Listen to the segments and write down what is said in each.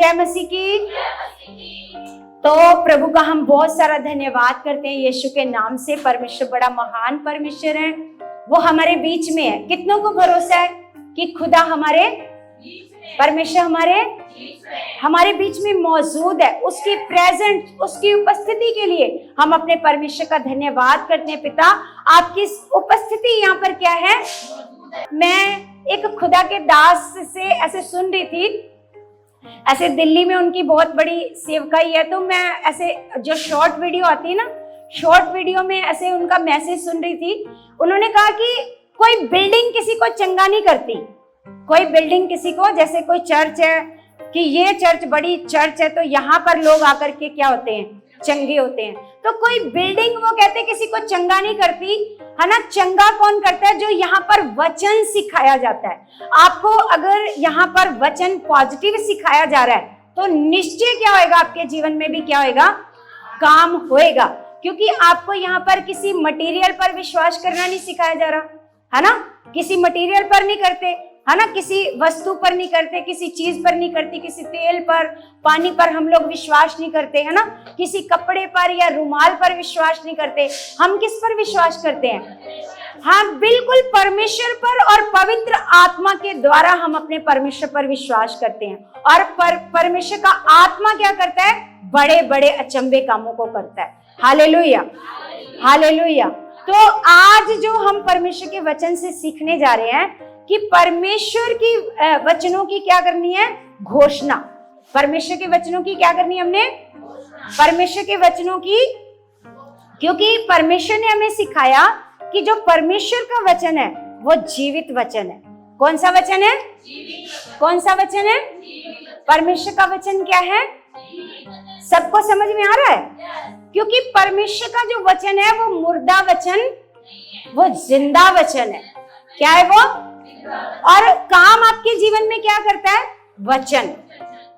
जय मसीह की। तो प्रभु का हम बहुत सारा धन्यवाद करते हैं यीशु के नाम से। परमेश्वर बड़ा महान परमेश्वर है, वो हमारे बीच में है। कितनों को भरोसा है कि खुदा हमारे परमेश्वर हमारे बीच में मौजूद है। उसकी प्रेजेंट, उसकी उपस्थिति के लिए हम अपने परमेश्वर का धन्यवाद करते हैं। पिता, आपकी उपस्थिति यहाँ पर क्या है? मैं एक खुदा के दास से ऐसे सुन रही थी, ऐसे दिल्ली में उनकी बहुत बड़ी सेवकाई है, तो मैं ऐसे जो शॉर्ट वीडियो आती है ना, शॉर्ट वीडियो में ऐसे उनका मैसेज सुन रही थी। उन्होंने कहा कि कोई बिल्डिंग किसी को चंगा नहीं करती। कोई बिल्डिंग किसी को, जैसे कोई चर्च है कि ये चर्च बड़ी चर्च है तो यहाँ पर लोग आकर के क्या होते हैं? चंगे होते हैं। तो कोई बिल्डिंग, वो कहते किसी को चंगा नहीं करती, है ना। चंगा कौन करता है? जो यहाँ पर वचन सिखाया जाता है। आपको अगर यहाँ पर वचन पॉजिटिव सिखाया जा रहा है तो निश्चय क्या होएगा? आपके जीवन में भी क्या होएगा? काम होएगा। क्योंकि आपको यहाँ पर किसी मटेरियल पर विश्वास करना नहीं सिखाया जा रहा, है ना। किसी मटेरियल पर नहीं करते, है ना, किसी वस्तु पर नहीं करते, किसी चीज पर नहीं करती, किसी तेल पर, पानी पर हम लोग विश्वास नहीं करते, है ना। किसी कपड़े पर या रुमाल पर विश्वास नहीं करते। हम किस पर विश्वास करते हैं? हाँ, बिल्कुल परमेश्वर पर, और पवित्र आत्मा के द्वारा हम अपने परमेश्वर पर विश्वास करते हैं। और परमेश्वर का आत्मा क्या करता है? बड़े बड़े अचंभे कामों को करता है। Hallelujah, hallelujah. तो आज जो हम परमेश्वर के वचन से सीखने जा रहे हैं कि परमेश्वर की वचनों की क्या करनी है? घोषणा। परमेश्वर के वचनों की क्या करनी है हमने? परमेश्वर के वचनों की, क्योंकि परमेश्वर ने हमें सिखाया कि जो परमेश्वर का वचन है वो जीवित वचन है। कौन सा वचन है? कौन सा वचन है? परमेश्वर का वचन क्या है? सबको समझ में आ रहा है? क्योंकि परमेश्वर का जो वचन है वो मुर्दा वचन, वो जिंदा वचन है। क्या है वो? और काम आपके जीवन में क्या करता है? वचन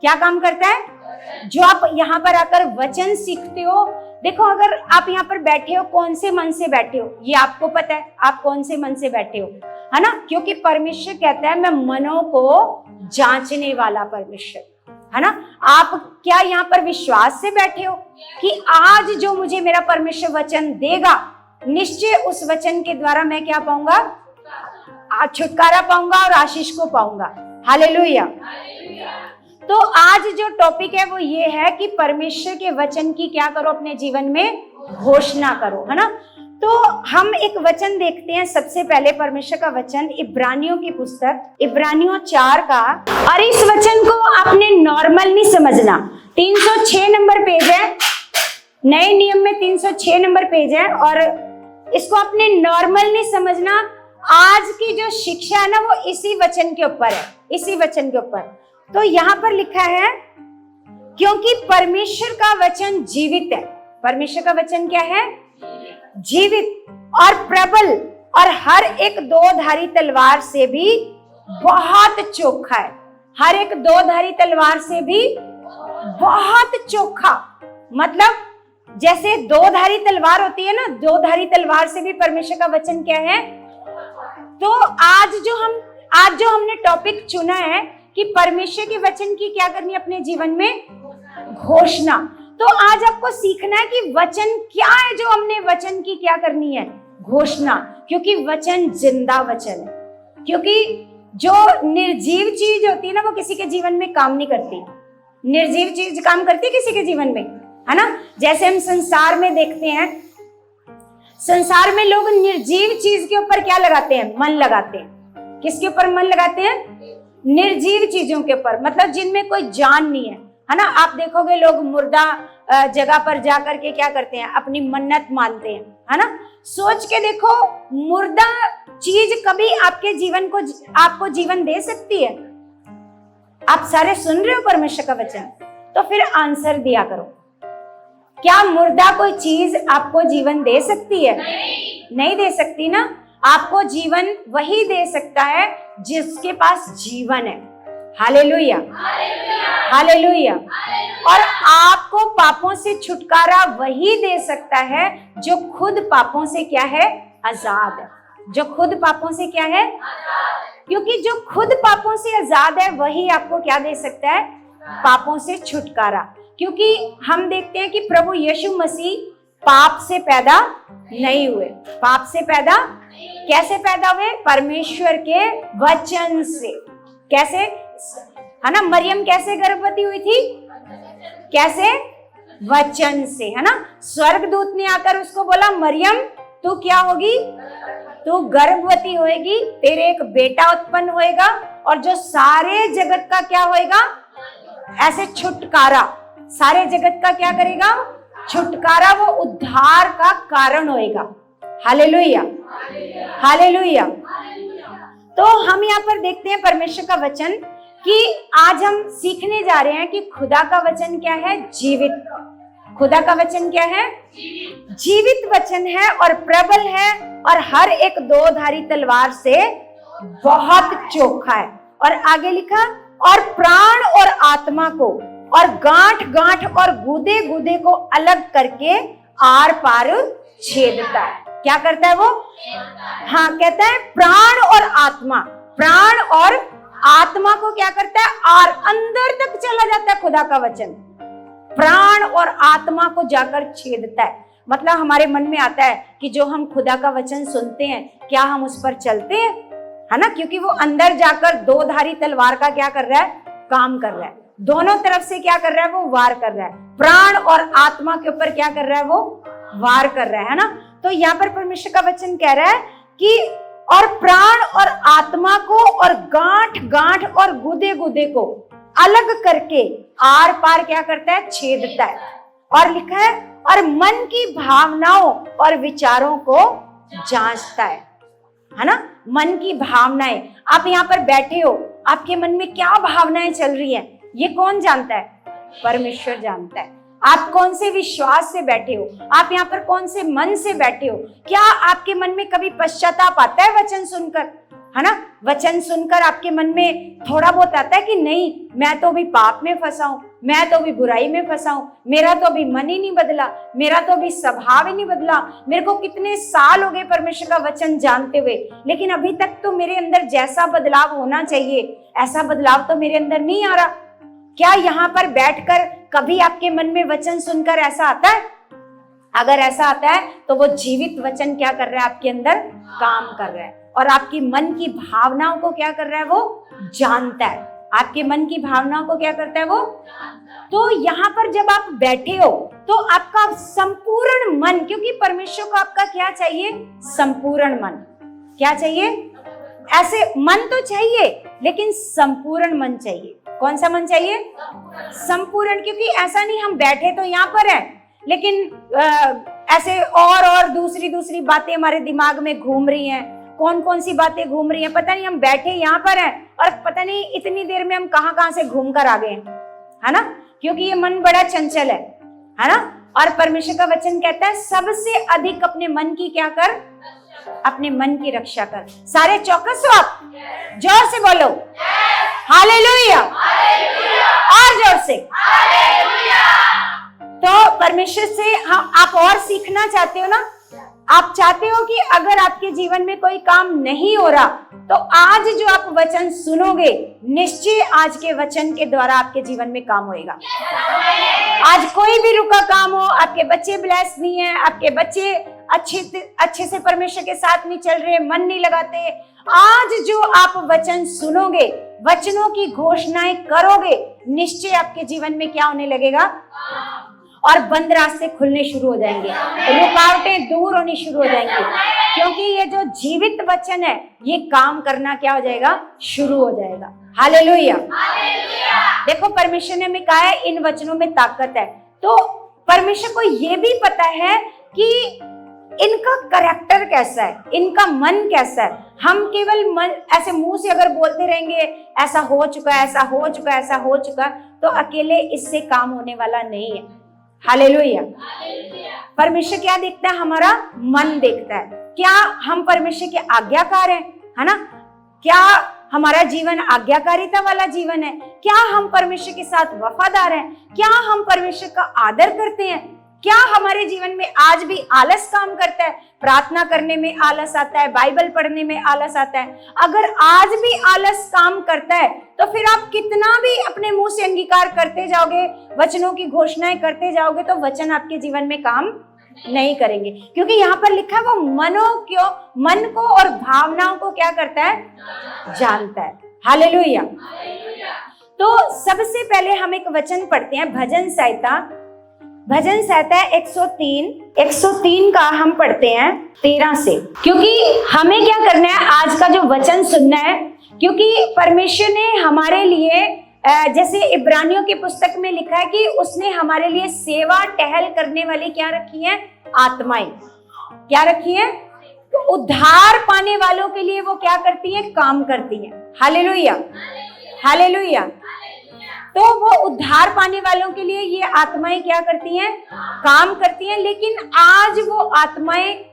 क्या काम करता है? जो आप यहाँ पर आकर वचन सीखते हो, देखो अगर आप यहाँ पर बैठे हो, कौन से मन से बैठे हो ये आपको पता है। आप कौन से मन से बैठे हो, है ना। क्योंकि परमेश्वर कहता है मैं मनों को जांचने वाला परमेश्वर, है ना। आप क्या यहाँ पर विश्वास से बैठे हो कि आज जो मुझे मेरा परमेश्वर वचन देगा, निश्चय उस वचन के द्वारा मैं क्या पाऊंगा? छुटकारा पाऊंगा और आशीष को पाऊंगा। हालेलुया। तो आज जो टॉपिक है वो ये है कि परमेश्वर के वचन की क्या करो? अपने जीवन में घोषणा करो, है ना। तो हम एक वचन देखते हैं सबसे पहले, परमेश्वर का वचन इब्रानियों की पुस्तक, इब्रानियों 4 का। और इस वचन को आपने नॉर्मल नहीं समझना। 306 नंबर पेज है, नए नियम में 306 नंबर पेज है, और इसको आपने नॉर्मल नहीं समझना। आज की जो शिक्षा है ना वो इसी वचन के ऊपर है, इसी वचन के ऊपर। तो यहाँ पर लिखा है क्योंकि परमेश्वर का वचन जीवित है। परमेश्वर का वचन क्या है? जीवित और प्रबल, और हर एक दो-धारी तलवार से भी बहुत चोखा है। हर एक दो-धारी तलवार से भी बहुत चोखा, मतलब जैसे दो-धारी तलवार होती है ना, दो-धारी तलवार से भी परमेश्वर का वचन क्या है? तो आज जो हमने टॉपिक चुना है कि परमेश्वर के वचन की क्या करनी है अपने जीवन में? घोषणा। तो आज आपको सीखना है कि वचन क्या है, जो हमने वचन की क्या करनी है? घोषणा। क्योंकि वचन जिंदा वचन है। क्योंकि जो निर्जीव चीज होती है ना वो किसी के जीवन में काम नहीं करती। निर्जीव चीज काम करती है किसी के जीवन में, है ना। जैसे हम संसार में देखते हैं, संसार में लोग निर्जीव चीज के ऊपर क्या लगाते हैं? मन लगाते हैं। किसके ऊपर मन लगाते हैं? निर्जीव चीजों के ऊपर, मतलब जिनमें कोई जान नहीं है ना। आप देखोगे लोग मुर्दा जगह पर जाकर के क्या करते हैं? अपनी मन्नत मानते हैं, है ना। सोच के देखो, मुर्दा चीज कभी आपके जीवन को, आपको जीवन दे सकती है? आप सारे सुन रहे हो परमेश्वर का वचन, तो फिर आंसर दिया करो। क्या मुर्दा कोई चीज आपको जीवन दे सकती है? नहीं दे सकती ना। आपको जीवन वही दे सकता है जिसके पास जीवन है। Hallelujah, hallelujah. और आपको पापों से छुटकारा वही दे सकता है जो खुद पापों से क्या है? आजाद है। जो खुद पापों से क्या है? क्योंकि जो खुद पापों से आजाद है वही आपको क्या दे सकता है? पापों से छुटकारा। क्योंकि हम देखते हैं कि प्रभु यीशु मसीह पाप से पैदा नहीं हुए। पाप से पैदा कैसे पैदा हुए? परमेश्वर के वचन से। कैसे? है ना, मरियम कैसे गर्भवती हुई थी? कैसे? वचन से, है ना। स्वर्गदूत ने आकर उसको बोला, मरियम तू क्या होगी? तू गर्भवती होएगी, तेरे एक बेटा उत्पन्न होएगा और जो सारे जगत का क्या होएगा? ऐसे छुटकारा, सारे जगत का क्या करेगा? छुटकारा, वो उद्धार का कारण होएगा। Hallelujah, hallelujah. तो हम यहाँ पर देखते हैं परमेश्वर का वचन कि आज हम सीखने जा रहे हैं कि खुदा का वचन क्या है? जीवित। खुदा का वचन क्या है? जीवित वचन है और प्रबल है और हर एक दोधारी तलवार से बहुत चोखा है। और आगे लिखा, और प्राण और आत्मा को और गांठ गांठ और गूदे गूदे को अलग करके आर पार छेदता है। क्या करता है वो? हाँ, कहता है प्राण और आत्मा। प्राण और आत्मा को क्या करता है? और अंदर तक चला जाता है खुदा का वचन। प्राण और आत्मा को जाकर छेदता है। मतलब हमारे मन में आता है कि जो हम खुदा का वचन सुनते हैं, क्या हम उस पर चलते हैं? है ना, क्योंकि वो अंदर जाकर दो धारी तलवार का क्या कर रहा है? काम कर रहा है। दोनों तरफ से क्या कर रहा है? वो वार कर रहा है। प्राण और आत्मा के ऊपर क्या कर रहा है? वो वार कर रहा है ना। तो यहाँ पर परमेश्वर का वचन कह रहा है कि और प्राण और आत्मा को और गांठ गांठ और गुदे गुदे को अलग करके आर पार क्या करता है? छेदता है। और लिखा है, और मन की भावनाओं और विचारों को जांचता है ना। मन की भावनाएं, आप यहाँ पर बैठे हो, आपके मन में क्या भावनाएं चल रही हैं, ये कौन जानता है? परमेश्वर जानता है। आप कौन से विश्वास से बैठे हो, आप यहाँ पर कौन से मन से बैठे हो? क्या आपके मन में कभी पश्चाताप आता है वचन सुनकर? है ना, वचन सुनकर आपके मन में थोड़ा बहुत आता है कि नहीं, मैं तो अभी पाप में फंसा हूं, मैं तो अभी बुराई में फंसा हूं, मेरा तो अभी मन ही नहीं बदला, मेरा तो अभी स्वभाव ही नहीं बदला, मेरे को कितने साल हो गए परमेश्वर का वचन जानते हुए, लेकिन अभी तक तो मेरे अंदर जैसा बदलाव होना चाहिए ऐसा बदलाव तो मेरे अंदर नहीं आ रहा। क्या यहाँ पर बैठकर कभी आपके मन में वचन सुनकर ऐसा आता है? अगर ऐसा आता है तो वो जीवित वचन क्या कर रहा है? आपके अंदर काम कर रहा है और आपकी मन की भावनाओं को क्या कर रहा है? वो जानता है। आपके मन की भावनाओं को क्या करता है? वो। तो यहाँ पर जब आप बैठे हो तो आपका संपूर्ण मन, क्योंकि परमेश्वर को आपका क्या चाहिए? संपूर्ण मन। क्या चाहिए? ऐसे मन तो चाहिए लेकिन संपूर्ण मन चाहिए। कौन सा मन चाहिए? संपूर्ण। क्योंकि ऐसा नहीं हम बैठे तो यहाँ पर है लेकिन ऐसे और दूसरी बातें हमारे दिमाग में घूम रही हैं। कौन कौन सी बातें घूम रही हैं पता नहीं। हम बैठे यहाँ पर हैं और पता नहीं इतनी देर में हम कहाँ से घूम कर आ गए हैं, है ना, क्योंकि ये मन बड़ा चंचल है ना। और परमेश्वर का वचन कहता है सबसे अधिक अपने मन की क्या कर? अपने मन की रक्षा कर। सारे चौकस हो आप? जोर से बोलो हालेलुया, और जोर से। तो परमेश्वर से आप और सीखना चाहते हो ना? आप चाहते हो कि अगर आपके जीवन में कोई काम नहीं हो रहा तो आज जो आप वचन सुनोगे, निश्चय आज के वचन के द्वारा आपके जीवन में काम होएगा। आज कोई भी रुका काम हो, आपके बच्चे ब्लेस नहीं है, आपके बच्चे अच्छे से परमेश्वर के साथ नहीं चल रहे, मन नहीं लगाते, आज जो आप वचन सुनोगे, वचनों की घोषणाएं करोगे, निश्चय आपके जीवन में क्या होने लगेगा? और बंद रास्ते खुलने शुरू हो जाएंगे, रुकावटें दूर होनी शुरू हो जाएंगी, क्योंकि ये जो जीवित वचन है ये काम करना क्या हो जाएगा? शुरू हो जाएगा। हालेलुया। देखो परमेश्वर ने हमें कहा है इन वचनों में ताकत है। तो परमेश्वर को ये भी पता है कि इनका कैरेक्टर कैसा है, इनका मन कैसा है। हम केवल मन ऐसे मुंह से अगर बोलते रहेंगे ऐसा हो चुका है, ऐसा हो चुका है, ऐसा हो चुका है, तो अकेले इससे काम होने वाला नहीं है। हालेलुया। परमेश्वर क्या देखता है? हमारा मन देखता है। क्या हम परमेश्वर के आज्ञाकार हैं, है ना? क्या हमारा जीवन आज्ञाकारिता वाला जीवन है? क्या हम परमेश्वर के साथ वफादार हैं? क्या हम परमेश्वर का आदर करते हैं? क्या हमारे जीवन में आज भी आलस काम करता है? प्रार्थना करने में आलस आता है, बाइबल पढ़ने में आलस आता है। अगर आज भी आलस काम करता है तो फिर आप कितना भी अपने मुंह से अंगीकार करते जाओगे, वचनों की घोषणाएं करते जाओगे, तो वचन आपके जीवन में काम नहीं करेंगे। क्योंकि यहाँ पर लिखा है वो मन को और भावनाओं को क्या करता है? जानता है। हालेलुया। तो सबसे पहले हम एक वचन पढ़ते हैं, भजन संहिता 103 का हम पढ़ते हैं 13 से, क्योंकि हमें क्या करना है, आज का जो वचन सुनना है। क्योंकि परमेश्वर ने हमारे लिए, जैसे इब्रानियों की पुस्तक में लिखा है कि उसने हमारे लिए सेवा टहल करने वाली क्या रखी है? आत्माएं। क्या रखी है? तो उद्धार पाने वालों के लिए वो क्या करती है? काम करती है। Hallelujah, hallelujah. तो वो उद्धार पाने वालों के लिए ये आत्माएं क्या करती हैं? काम करती हैं। लेकिन आज वो आत्माएं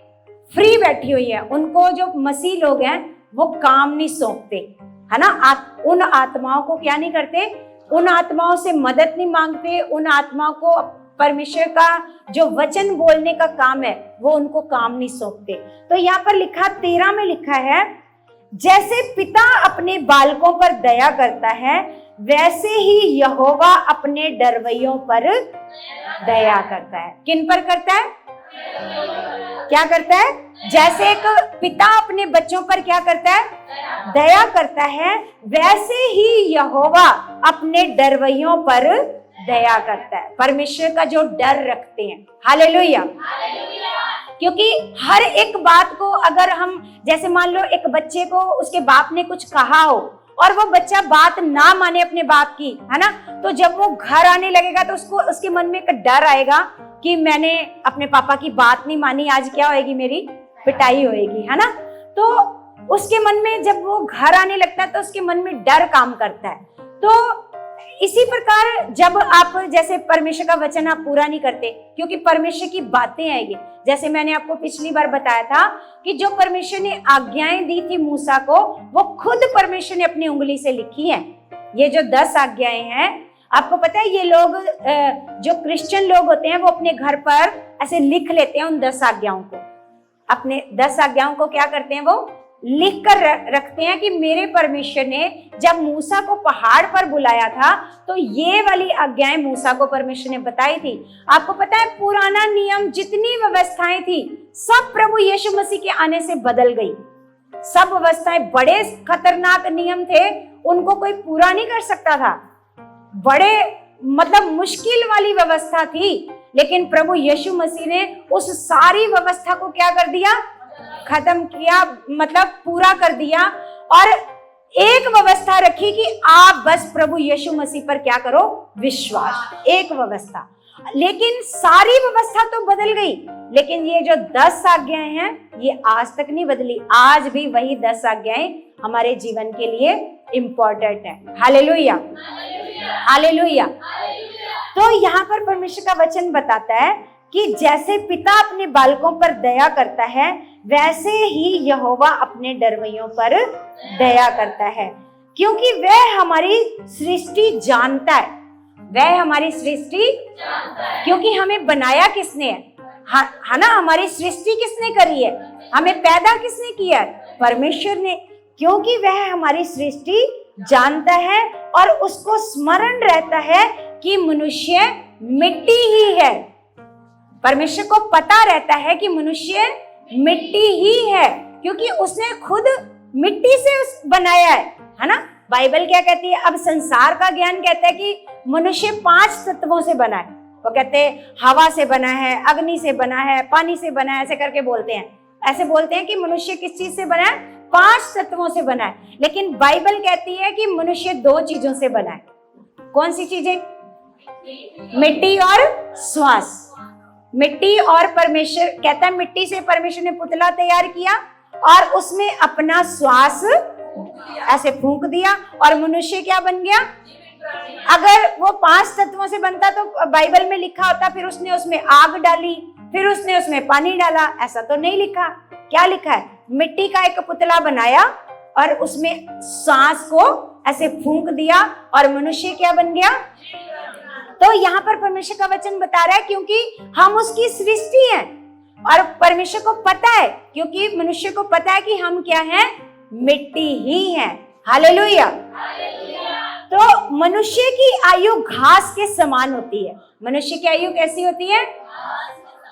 फ्री बैठी हुई है, उनको जो मसीह लोग हैं वो काम नहीं सौंपते, है ना। उन आत्माओं को क्या नहीं करते? उन आत्माओं से मदद नहीं मांगते, उन आत्माओं को परमेश्वर का जो वचन बोलने का काम है वो उनको काम नहीं सौंपते। तो यहाँ पर लिखा 13 में लिखा है, जैसे पिता अपने बालकों पर दया करता है वैसे ही यहोवा अपने डरवैयों पर दया करता है। किन पर करता है? क्या करता है? जैसे एक पिता अपने बच्चों पर क्या करता है? दया करता है, वैसे ही यहोवा अपने डरवैयों पर दया करता है। परमेश्वर का जो डर रखते हैं। हालेलुया। क्योंकि हर एक बात को अगर हम, जैसे मान लो एक बच्चे को उसके बाप ने कुछ कहा हो और वो बच्चा बात ना माने अपने बाप की, है ना, तो जब वो घर आने लगेगा तो उसके मन में एक डर आएगा कि मैंने अपने पापा की बात नहीं मानी, आज क्या होएगी? मेरी पिटाई होएगी, है ना। तो उसके मन में जब वो घर आने लगता है तो उसके मन में डर काम करता है। तो इसी प्रकार जब आप, जैसे परमेश्वर का वचन आप पूरा नहीं करते, क्योंकि परमेश्वर की बातें हैं ये, जैसे मैंने आपको पिछली बार बताया था कि जो परमेश्वर ने आज्ञाएं दी थी मूसा को, वो खुद परमेश्वर ने अपनी उंगली से लिखी है। ये जो 10 आज्ञाएं हैं, आपको पता है ये लोग, जो क्रिश्चियन लोग होते हैं, वो अपने घर पर ऐसे लिख लेते हैं उन 10 आज्ञाओं को। अपने 10 आज्ञाओं को क्या करते हैं? वो लिख कर रखते हैं कि मेरे परमेश्वर ने जब मूसा को पहाड़ पर बुलाया था तो ये वाली आज्ञाएं मूसा को परमेश्वर ने बताई थी। आपको पता है पुराना नियम, जितनी व्यवस्थाएं थी, सब प्रभु यीशु मसीह के आने से बदल गई। सब व्यवस्थाएं, बड़े खतरनाक नियम थे, उनको कोई पूरा नहीं कर सकता था। बड़े मतलब मुश्किल वाली व्यवस्था थी, लेकिन प्रभु यीशु मसीह ने उस सारी व्यवस्था को क्या कर दिया? खत्म किया, मतलब पूरा कर दिया। और एक व्यवस्था रखी कि आप बस प्रभु यीशु मसीह पर क्या करो? विश्वास। एक व्यवस्था। लेकिन सारी व्यवस्था तो बदल गई, लेकिन ये जो 10 आज्ञाएं हैं ये आज तक नहीं बदली। आज भी वही 10 आज्ञाएं हमारे जीवन के लिए इंपॉर्टेंट है। Hallelujah, hallelujah. तो यहाँ पर परमेश्वर का वचन बताता है कि जैसे पिता अपने बालकों पर दया करता है वैसे ही यहोवा अपने डरवैयों पर दया करता है, क्योंकि वह हमारी सृष्टि जानता है। वह हमारी सृष्टि जानता है। क्योंकि हमें बनाया किसने है? है ना, हमारी सृष्टि किसने करी है? हमें पैदा किसने किया है? परमेश्वर ने। क्योंकि वह हमारी सृष्टि जानता है और उसको स्मरण रहता है कि मनुष्य मिट्टी ही है। परमेश्वर को पता रहता है कि मनुष्य मिट्टी ही है, क्योंकि उसने खुद मिट्टी से बनाया है ना। बाइबल क्या कहती है? अब संसार का ज्ञान कहता है कि मनुष्य 5 तत्वों से बना है। वो कहते हैं हवा से बना है, अग्नि से बना है, पानी से बना है, ऐसे करके बोलते हैं। ऐसे बोलते हैं कि मनुष्य किस चीज से बना है? 5 तत्वों से बना है। लेकिन बाइबल कहती है कि मनुष्य 2 चीजों से बना है। कौन सी चीजें? मिट्टी और श्वास। मिट्टी और परमेश्वर कहता है मिट्टी से परमेश्वर ने पुतला तैयार किया और उसमें अपना श्वास ऐसे फूंक दिया और मनुष्य क्या बन गया? अगर वो 5 तत्वों से बनता तो बाइबल में लिखा होता फिर उसने उसमें आग डाली, फिर उसने उसमें पानी डाला। ऐसा तो नहीं लिखा। क्या लिखा है? मिट्टी का एक पुतला बनाया और उसमें सांस को ऐसे फूंक दिया और मनुष्य क्या बन गया? तो यहाँ पर परमेश्वर का वचन बता रहा है क्योंकि हम उसकी सृष्टि हैं और परमेश्वर को पता है, क्योंकि मनुष्य को पता है कि हम क्या हैं, मिट्टी ही हैं। हालेलुया। तो मनुष्य की आयु घास के समान होती है। मनुष्य की आयु कैसी होती है?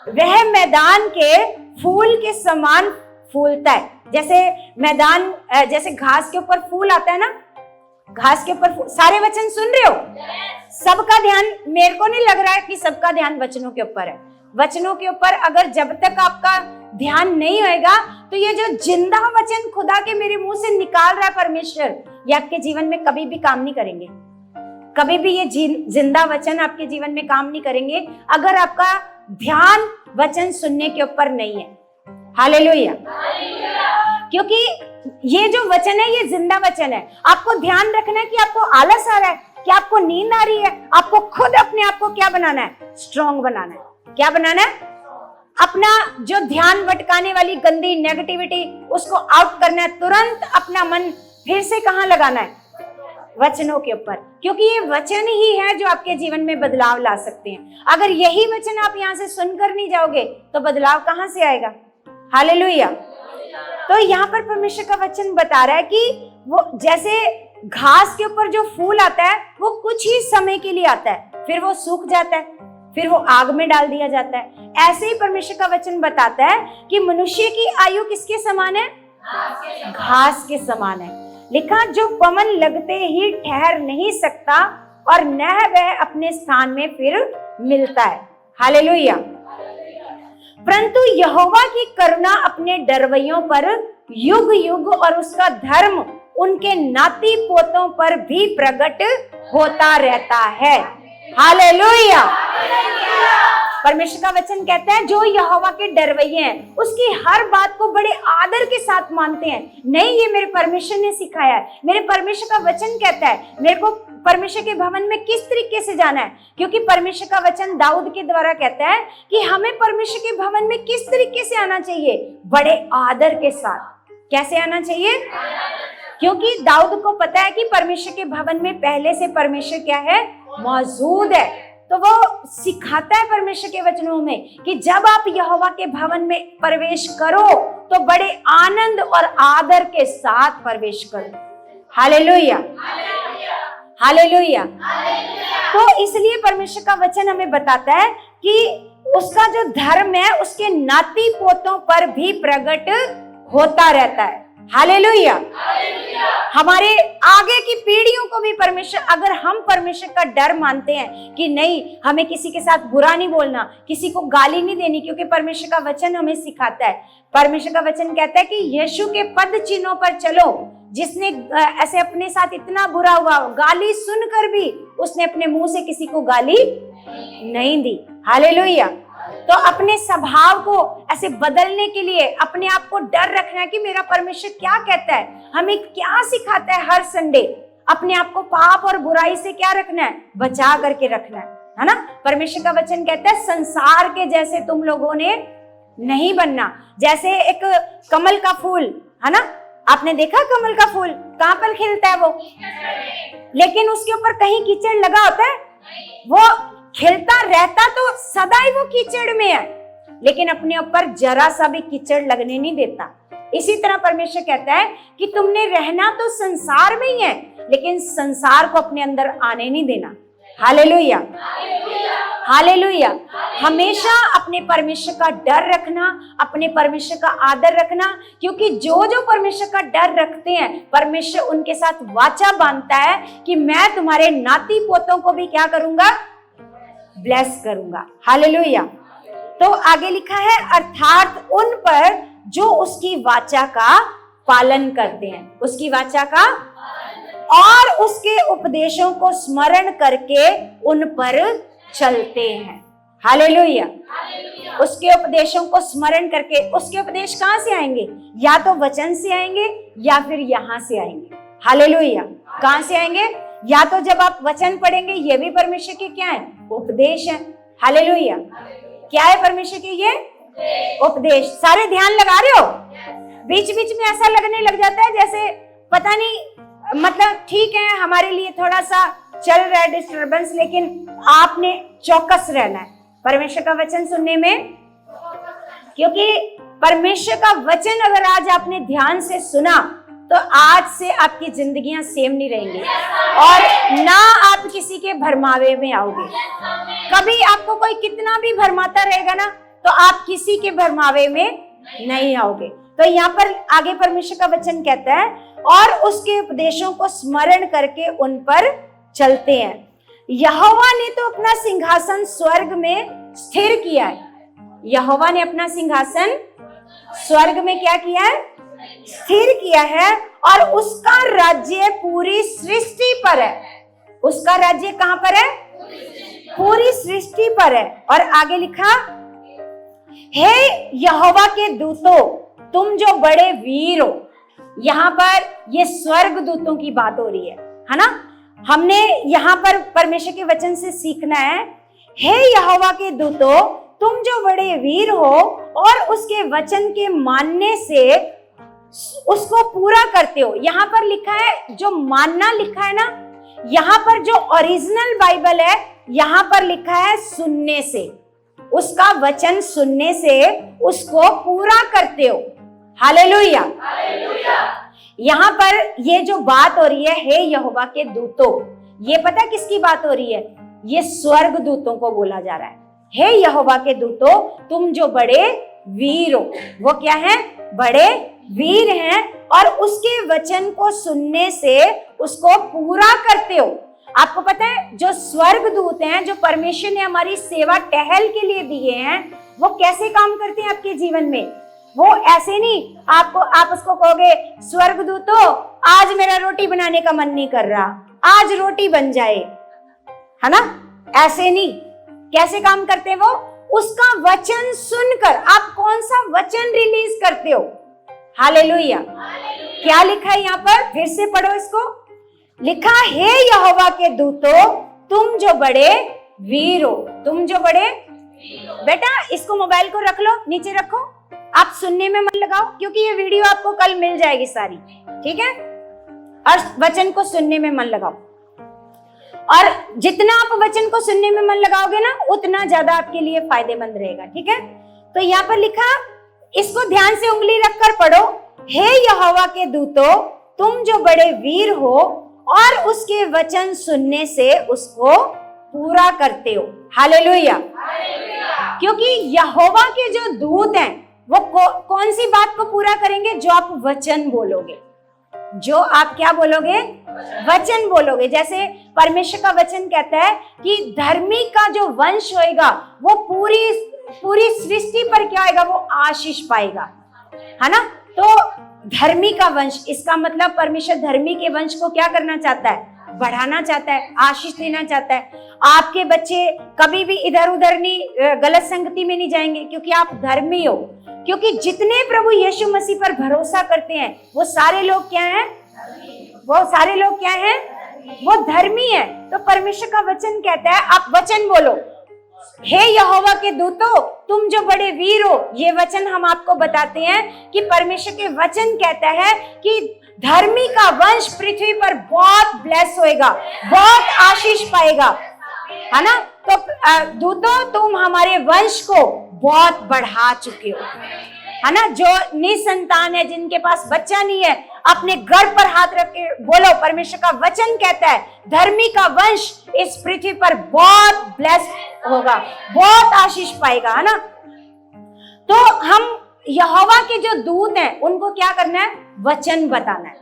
वह मैदान के फूल के समान फूलता है। जैसे मैदान, जैसे घास के ऊपर फूल आता है ना, घास के ऊपर सारे वचन सुन रहे हो? सबका ध्यान, मेरे को नहीं लग रहा है कि सबका ध्यान वचनों के ऊपर है। वचनों के ऊपर अगर जब तक आपका ध्यान नहीं होएगा तो ये जो जिंदा वचन खुदा के मेरे मुंह से निकाल रहा है परमेश्वर, ये आपके जीवन में कभी भी काम नहीं करेंगे। कभी भी ये जिंदा वचन आपके जीवन में काम नहीं करेंगे अगर आपका ध्यान वचन सुनने के ऊपर नहीं है। हालेलुया। क्योंकि ये जो वचन है ये जिंदा वचन है। आपको ध्यान रखना है कि आपको आलस आ रहा है, कि आपको नींद आ रही है, आपको खुद अपने आप को क्या बनाना है, स्ट्रॉन्ग बनाना है। क्या बनाना है? अपना जो ध्यान भटकाने वाली गंदी नेगेटिविटी उसको आउट करना है। तुरंत अपना मन फिर से कहां लगाना है? वचनों के ऊपर, क्योंकि ये वचन ही है जो आपके जीवन में बदलाव ला सकते हैं। अगर यही वचन आप यहाँ से सुनकर नहीं जाओगे तो बदलाव कहां से आएगा? हालेलुया। तो यहाँ पर परमेश्वर का वचन बता रहा है कि वो जैसे घास के ऊपर जो फूल आता है वो कुछ ही समय के लिए आता है, फिर वो सूख जाता है, फिर वो आग में डाल दिया जाता है। ऐसे ही परमेश्वर का वचन बताता है कि मनुष्य की आयु किसके समान है? घास के समान है। लिखा, जो पवन लगते ही ठहर नहीं सकता और न वह अपने स्थान में फिर मिलता है। हालेलुया। परंतु यहोवा की करुणा अपने डरवैयों पर युग युग और उसका धर्म उनके नाती पोतों पर भी प्रकट होता रहता है। हालेलुया। परमेश्वर का वचन कहता है जो यहोवा के डरवैये हैं उसकी हर बात को बड़े आदर के साथ मानते हैं। नहीं, ये मेरे परमेश्वर ने सिखाया है, मेरे परमेश्वर का वचन कहता है मेरे को परमेश्वर के भवन में किस तरीके से जाना है। क्योंकि परमेश्वर का वचन दाऊद के द्वारा कहता है कि हमें परमेश्वर के भवन में किस तरीके से आना चाहिए, बड़े आदर के साथ। कैसे आना चाहिए? क्योंकि दाऊद को पता है कि परमेश्वर के भवन में पहले से परमेश्वर क्या है, मौजूद है। तो वो सिखाता है परमेश्वर के वचनों में कि जब आप यहोवा के भवन में प्रवेश करो तो बड़े आनंद और आदर के साथ प्रवेश करो। Hallelujah, hallelujah. तो इसलिए परमेश्वर का वचन हमें बताता है कि उसका जो धर्म है उसके नाती पोतों पर भी प्रकट होता रहता है। हालेलुया। हमारे आगे की पीढ़ियों को भी परमेश्वर, अगर हम परमेश्वर का डर मानते हैं कि नहीं, हमें किसी के साथ बुरा नहीं बोलना, किसी को गाली नहीं देनी, क्योंकि परमेश्वर का वचन हमें सिखाता है। परमेश्वर का वचन कहता है कि यीशु के पद चिन्हों पर चलो। जिसने ऐसे अपने साथ इतना बुरा हुआ, गाली सुनकर भी उसने अपने मुंह से किसी को गाली नहीं दी। हालेलुया। तो अपने स्वभाव को ऐसे बदलने के लिए अपने आप को डर रखना है कि मेरा परमेश्वर क्या कहता है, हमें क्या सिखाता है। हर संडे अपने आप को पाप और बुराई से क्या रखना है, बचा करके रखना है ना। परमेश्वर का वचन कहता है संसार के जैसे तुम लोगों ने नहीं बनना। जैसे एक कमल का फूल है ना, आपने देखा कमल का फूल कहां पर खिलता है वो, लेकिन उसके ऊपर कहीं कीचड़ लगा होता है? वो खिलता रहता तो सदा ही वो कीचड़ में है, लेकिन अपने ऊपर जरा सा भी कीचड़ लगने नहीं देता। इसी तरह परमेश्वर कहता है कि तुमने रहना तो संसार में ही है, लेकिन संसार को अपने अंदर आने नहीं देना। Hallelujah, hallelujah. हमेशा अपने परमेश्वर का डर रखना, अपने परमेश्वर का आदर रखना, क्योंकि जो जो परमेश्वर का डर रखते हैं परमेश्वर उनके साथ वाचा बांधता है कि मैं तुम्हारे नाती पोतों को भी क्या करूंगा, ब्लेस करूंगा। हालेलुया। तो आगे लिखा है अर्थात उन पर जो उसकी वाचा का पालन करते हैं, उसकी वाचा का और उसके उपदेशों को स्मरण करके उन पर चलते हैं। हालेलुया। उसके उपदेशों को स्मरण करके, उसके उपदेश कहां से आएंगे? या तो वचन से आएंगे या फिर यहां से आएंगे। हालेलुया। कहां से आएंगे? या तो जब आप वचन पढ़ेंगे, ये भी परमेश्वर के क्या है, उपदेश है। हालेलुया। क्या है परमेश्वर के ये उपदेश? सारे ध्यान लगा रहे हो? बीच बीच में ऐसा लगने लग जाता है जैसे पता नहीं, मतलब ठीक है हमारे लिए थोड़ा सा चल रहा है डिस्टर्बेंस, लेकिन आपने चौकस रहना है परमेश्वर का वचन सुनने में, क्योंकि परमेश्वर का वचन अगर आज आपने ध्यान से सुना तो आज से आपकी जिंदगियां सेम नहीं रहेंगी और ना आप किसी के भरमावे में आओगे। कभी आपको कोई कितना भी भरमाता रहेगा ना तो आप किसी के भरमावे में नहीं आओगे। तो यहाँ पर आगे परमेश्वर का वचन कहता है, और उसके उपदेशों को स्मरण करके उन पर चलते हैं। यहोवा ने तो अपना सिंहासन स्वर्ग में स्थिर किया है। यहोवा ने अपना सिंहासन स्वर्ग में क्या किया है? स्थिर किया है, और उसका राज्य पूरी सृष्टि पर है। उसका राज्य कहां पर है? पूरी सृष्टि पर है। और आगे लिखा, हे यहोवा के दूतों, तुम जो बड़े वीर हो। यहाँ पर ये स्वर्ग दूतों की बात हो रही है ना। हमने यहाँ पर परमेश्वर के वचन से सीखना है, हे यहोवा के दूतों, तुम जो बड़े वीर हो और उसके वचन के मानने से उसको पूरा करते हो। यहाँ पर लिखा है, जो मानना लिखा है ना, यहाँ पर जो ओरिजिनल बाइबल है यहाँ पर लिखा है सुनने से, उसका वचन सुनने से उसको पूरा करते हो। हालेलुया। यहाँ पर ये जो बात हो रही है, हे यहोवा के दूतों, ये पता है किसकी बात हो रही है? ये स्वर्ग दूतों को बोला जा रहा है। हे यहोवा के दूतों, तुम जो बड़े वीर हो। वो क्या है? बड़े वीर हैं, और उसके वचन को सुनने से उसको पूरा करते हो। आपको पता है, जो स्वर्ग दूत हैं, जो परमेश्वर ने हमारी सेवा टहल के लिए दिए हैं, वो कैसे काम करते हैं आपके जीवन में? वो ऐसे नहीं, आप उसको कहोगे, स्वर्ग दूतों, आज मेरा रोटी बनाने का मन नहीं कर रहा, आज रोटी बन जाए, है ना? ऐसे नहीं। कैसे काम करते हैं वो? उसका वचन सुनकर। आप कौन सा वचन रिलीज करते हो? हालेलुया। क्या लिखा है यहाँ पर? फिर से पढ़ो इसको। लिखा, हे यहोवा के दूतों, तुम जो बड़े वीर हो। तुम जो बड़े, बेटा इसको मोबाइल को रख लो, नीचे रखो, आप सुनने में मन लगाओ, क्योंकि ये वीडियो आपको कल मिल जाएगी सारी, ठीक है? और वचन को सुनने में मन लगाओ, और जितना आप वचन को सुनने में मन लगाओगे ना, उतना ज्यादा आपके लिए फायदेमंद रहेगा, ठीक है? तो यहाँ पर लिखा, इसको ध्यान से उंगली रखकर पढ़ो, हे यहोवा के दूतों, तुम जो बड़े वीर हो और उसके वचन सुनने से उसको पूरा करते हो। हालेलुया। क्योंकि यहोवा के जो दूत हैं वो कौन सी बात को पूरा करेंगे? जो आप वचन बोलोगे, जो आप क्या बोलोगे? वचन बोलोगे। जैसे परमेश्वर का वचन कहता है कि धर्मी का जो वंश होएगा वो पूरी सृष्टि पर क्या होएगा? वो आशीष पाएगा, है ना? तो धर्मी का वंश, इसका मतलब परमेश्वर धर्मी के वंश को क्या करना चाहता है? बढ़ाना चाहता है, आशीष देना चाहता है। आपके बच्चे कभी भी इधर उधर नहीं, गलत संगति में नहीं जाएंगे, क्योंकि आप धर्मी हो। क्योंकि जितने प्रभु यीशु मसीह पर भरोसा करते हैं वो सारे लोग क्या हैं? वो सारे लोग क्या हैं? वो धर्मी हैं। तो परमेश्वर का वचन कहता है, आप वचन बोलो, हे यहोवा के दूतों, तुम जो बड़े वीर हो। ये वचन हम आपको बताते हैं कि परमेश्वर के वचन कहता है कि धर्मी का वंश पृथ्वी पर बहुत ब्लेस होएगा, बहुत आशीष पाएगा, है ना? तो दूतों, तुम हमारे वंश को बहुत बढ़ा चुके हो, है ना? जो निसंतान है, जिनके पास बच्चा नहीं है, अपने गर्भ पर हाथ रख के बोलो, परमेश्वर का वचन कहता है धर्मी का वंश इस पृथ्वी पर बहुत ब्लेस होगा, बहुत आशीष पाएगा, है ना? तो हम यहोवा के जो दूत हैं उनको क्या करना है? वचन बताना है।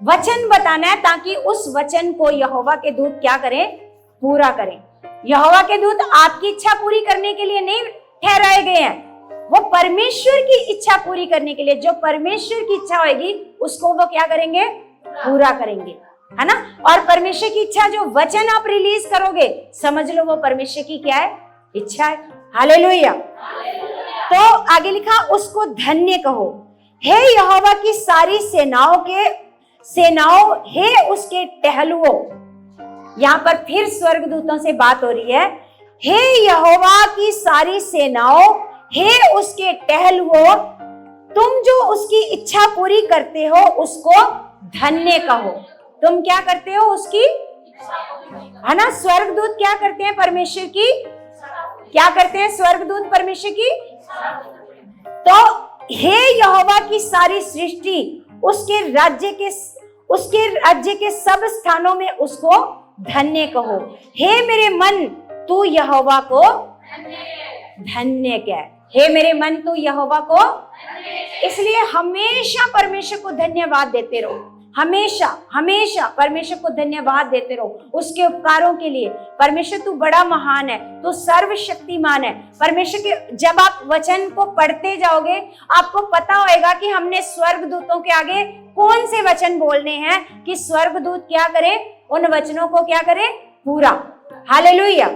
वचन बताना है ताकि उस वचन को यहोवा के दूत क्या करें? पूरा करें। यहोवा के दूत आपकी इच्छा पूरी करने के लिए नहीं ठहराए गए हैं, वो परमेश्वर की इच्छा पूरी करने के लिए, जो परमेश्वर की इच्छा होगी उसको वो क्या करेंगे? पूरा करेंगे, है ना? और परमेश्वर की इच्छा, जो वचन आप रिलीज करोगे, समझ लो वो परमेश्वर की क्या है? इच्छा है। हालेलुया। तो आगे लिखा, उसको धन्य कहो, हे यहोवा की सारी सेनाओं, हे उसके टहलुओ। यहाँ पर फिर स्वर्गदूतों से बात हो रही है, हे यहोवा की सारी सेनाओं, हे उसके टहलुओ, तुम जो उसकी इच्छा पूरी करते हो उसको धन्य कहो। तुम क्या करते हो? उसकी है ना। स्वर्गदूत क्या करते हैं? परमेश्वर की क्या करते हैं? स्वर्गदूत परमेश्वर की। तो हे यहोवा की सारी सृष्टि उसके राज्य के सब स्थानों में उसको धन्य कहो। हे मेरे मन तू यहोवा को धन्य कह। हे मेरे मन तू यहोवा को। इसलिए हमेशा परमेश्वर को धन्यवाद देते रहो। हमेशा हमेशा परमेश्वर को धन्यवाद देते रहो उसके उपकारों के लिए। परमेश्वर तू बड़ा महान है, तू सर्वशक्तिमान है। परमेश्वर के जब आप वचन को पढ़ते जाओगे आपको पता होएगा कि हमने स्वर्गदूतों के आगे कौन से वचन बोलने हैं कि स्वर्गदूत क्या करे, उन वचनों को क्या करे, पूरा। हालेलुया।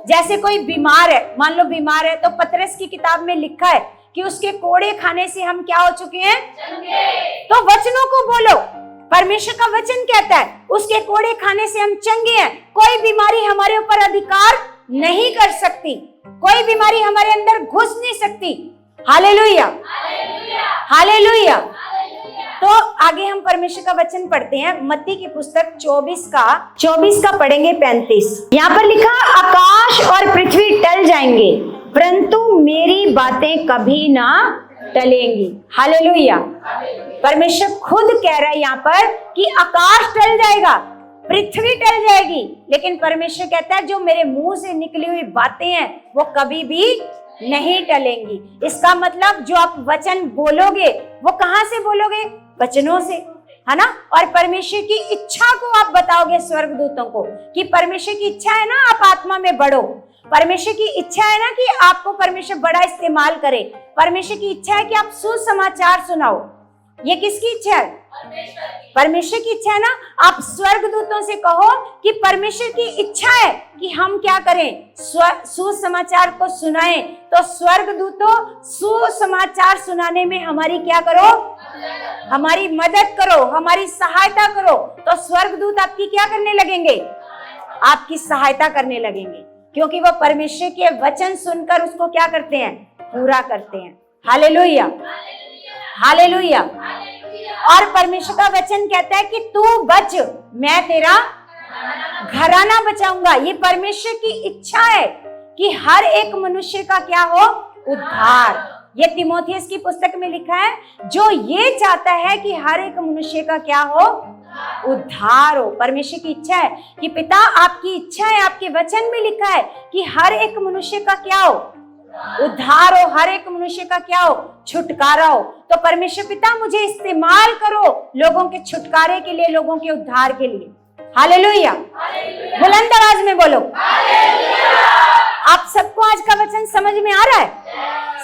जैसे कोई बीमार है, मान लो बीमार है, तो पतरस की किताब में लिखा है कि उसके कोड़े खाने से हम क्या हो चुके हैं? तो वचनों को बोलो। परमेश्वर का वचन कहता है उसके कोड़े खाने से हम चंगे हैं। कोई बीमारी हमारे ऊपर अधिकार नहीं कर सकती, कोई बीमारी हमारे अंदर घुस नहीं सकती। Hallelujah, hallelujah. तो आगे हम परमेश्वर का वचन पढ़ते हैं। मत्ती की पुस्तक 24 का पढ़ेंगे 35। यहाँ पर लिखा, आकाश और पृथ्वी टल जाएंगे परंतु मेरी बातें कभी ना टलेंगी। हालेलुया। परमेश्वर खुद कह रहा है यहाँ पर कि आकाश टल जाएगा, पृथ्वी टल जाएगी, लेकिन परमेश्वर कहता है जो मेरे मुंह से निकली हुई बातें हैं वो कभी भी नहीं टलेंगी। इसका मतलब जो आप वचन बोलोगे वो कहां से बोलोगे? वचनों से, है ना। और परमेश्वर की इच्छा को आप बताओगे स्वर्गदूतों को कि परमेश्वर की इच्छा है ना आप आत्मा में बढ़ो। परमेश्वर की इच्छा है ना कि आपको परमेश्वर बड़ा इस्तेमाल करे। परमेश्वर की इच्छा है कि आप सुसमाचार सुनाओ। ये किसकी इच्छा है? परमेश्वर की इच्छा है ना। आप स्वर्गदूतों से कहो कि परमेश्वर की इच्छा है कि हम क्या करें, सुसमाचार को सुनाएं। तो स्वर्गदूतों सुसमाचार सुनाने में हमारी क्या करो? हमारी मदद करो, हमारी सहायता करो। तो स्वर्गदूत आपकी क्या करने लगेंगे? आपकी सहायता करने लगेंगे, क्योंकि वो परमेश्वर के वचन सुनकर उसको क्या करते हैं? पूरा करते हैं। Hallelujah, hallelujah. और परमेश्वर का वचन कहता है कि तू बच, मैं तेरा घराना बचाऊंगा। ये परमेश्वर की इच्छा है कि हर एक मनुष्य का क्या हो? उद्धार। ये तीमुथियुस की पुस्तक में लिखा है, जो ये चाहता है कि हर एक मनुष्य का क्या हो? उद्धार हो। परमेश्वर की इच्छा है कि पिता आपकी इच्छा है, आपके वचन में लिखा है कि हर एक मनुष्य का क्या हो? उद्धार हो। हर एक मनुष्य का क्या हो? छुटकारा हो। तो परमेश्वर पिता मुझे इस्तेमाल करो लोगों के छुटकारे के लिए, लोगों के उद्धार के लिए। हालेलुया। बुलंद आवाज में बोलो। आप सबको आज का वचन समझ में आ रहा है?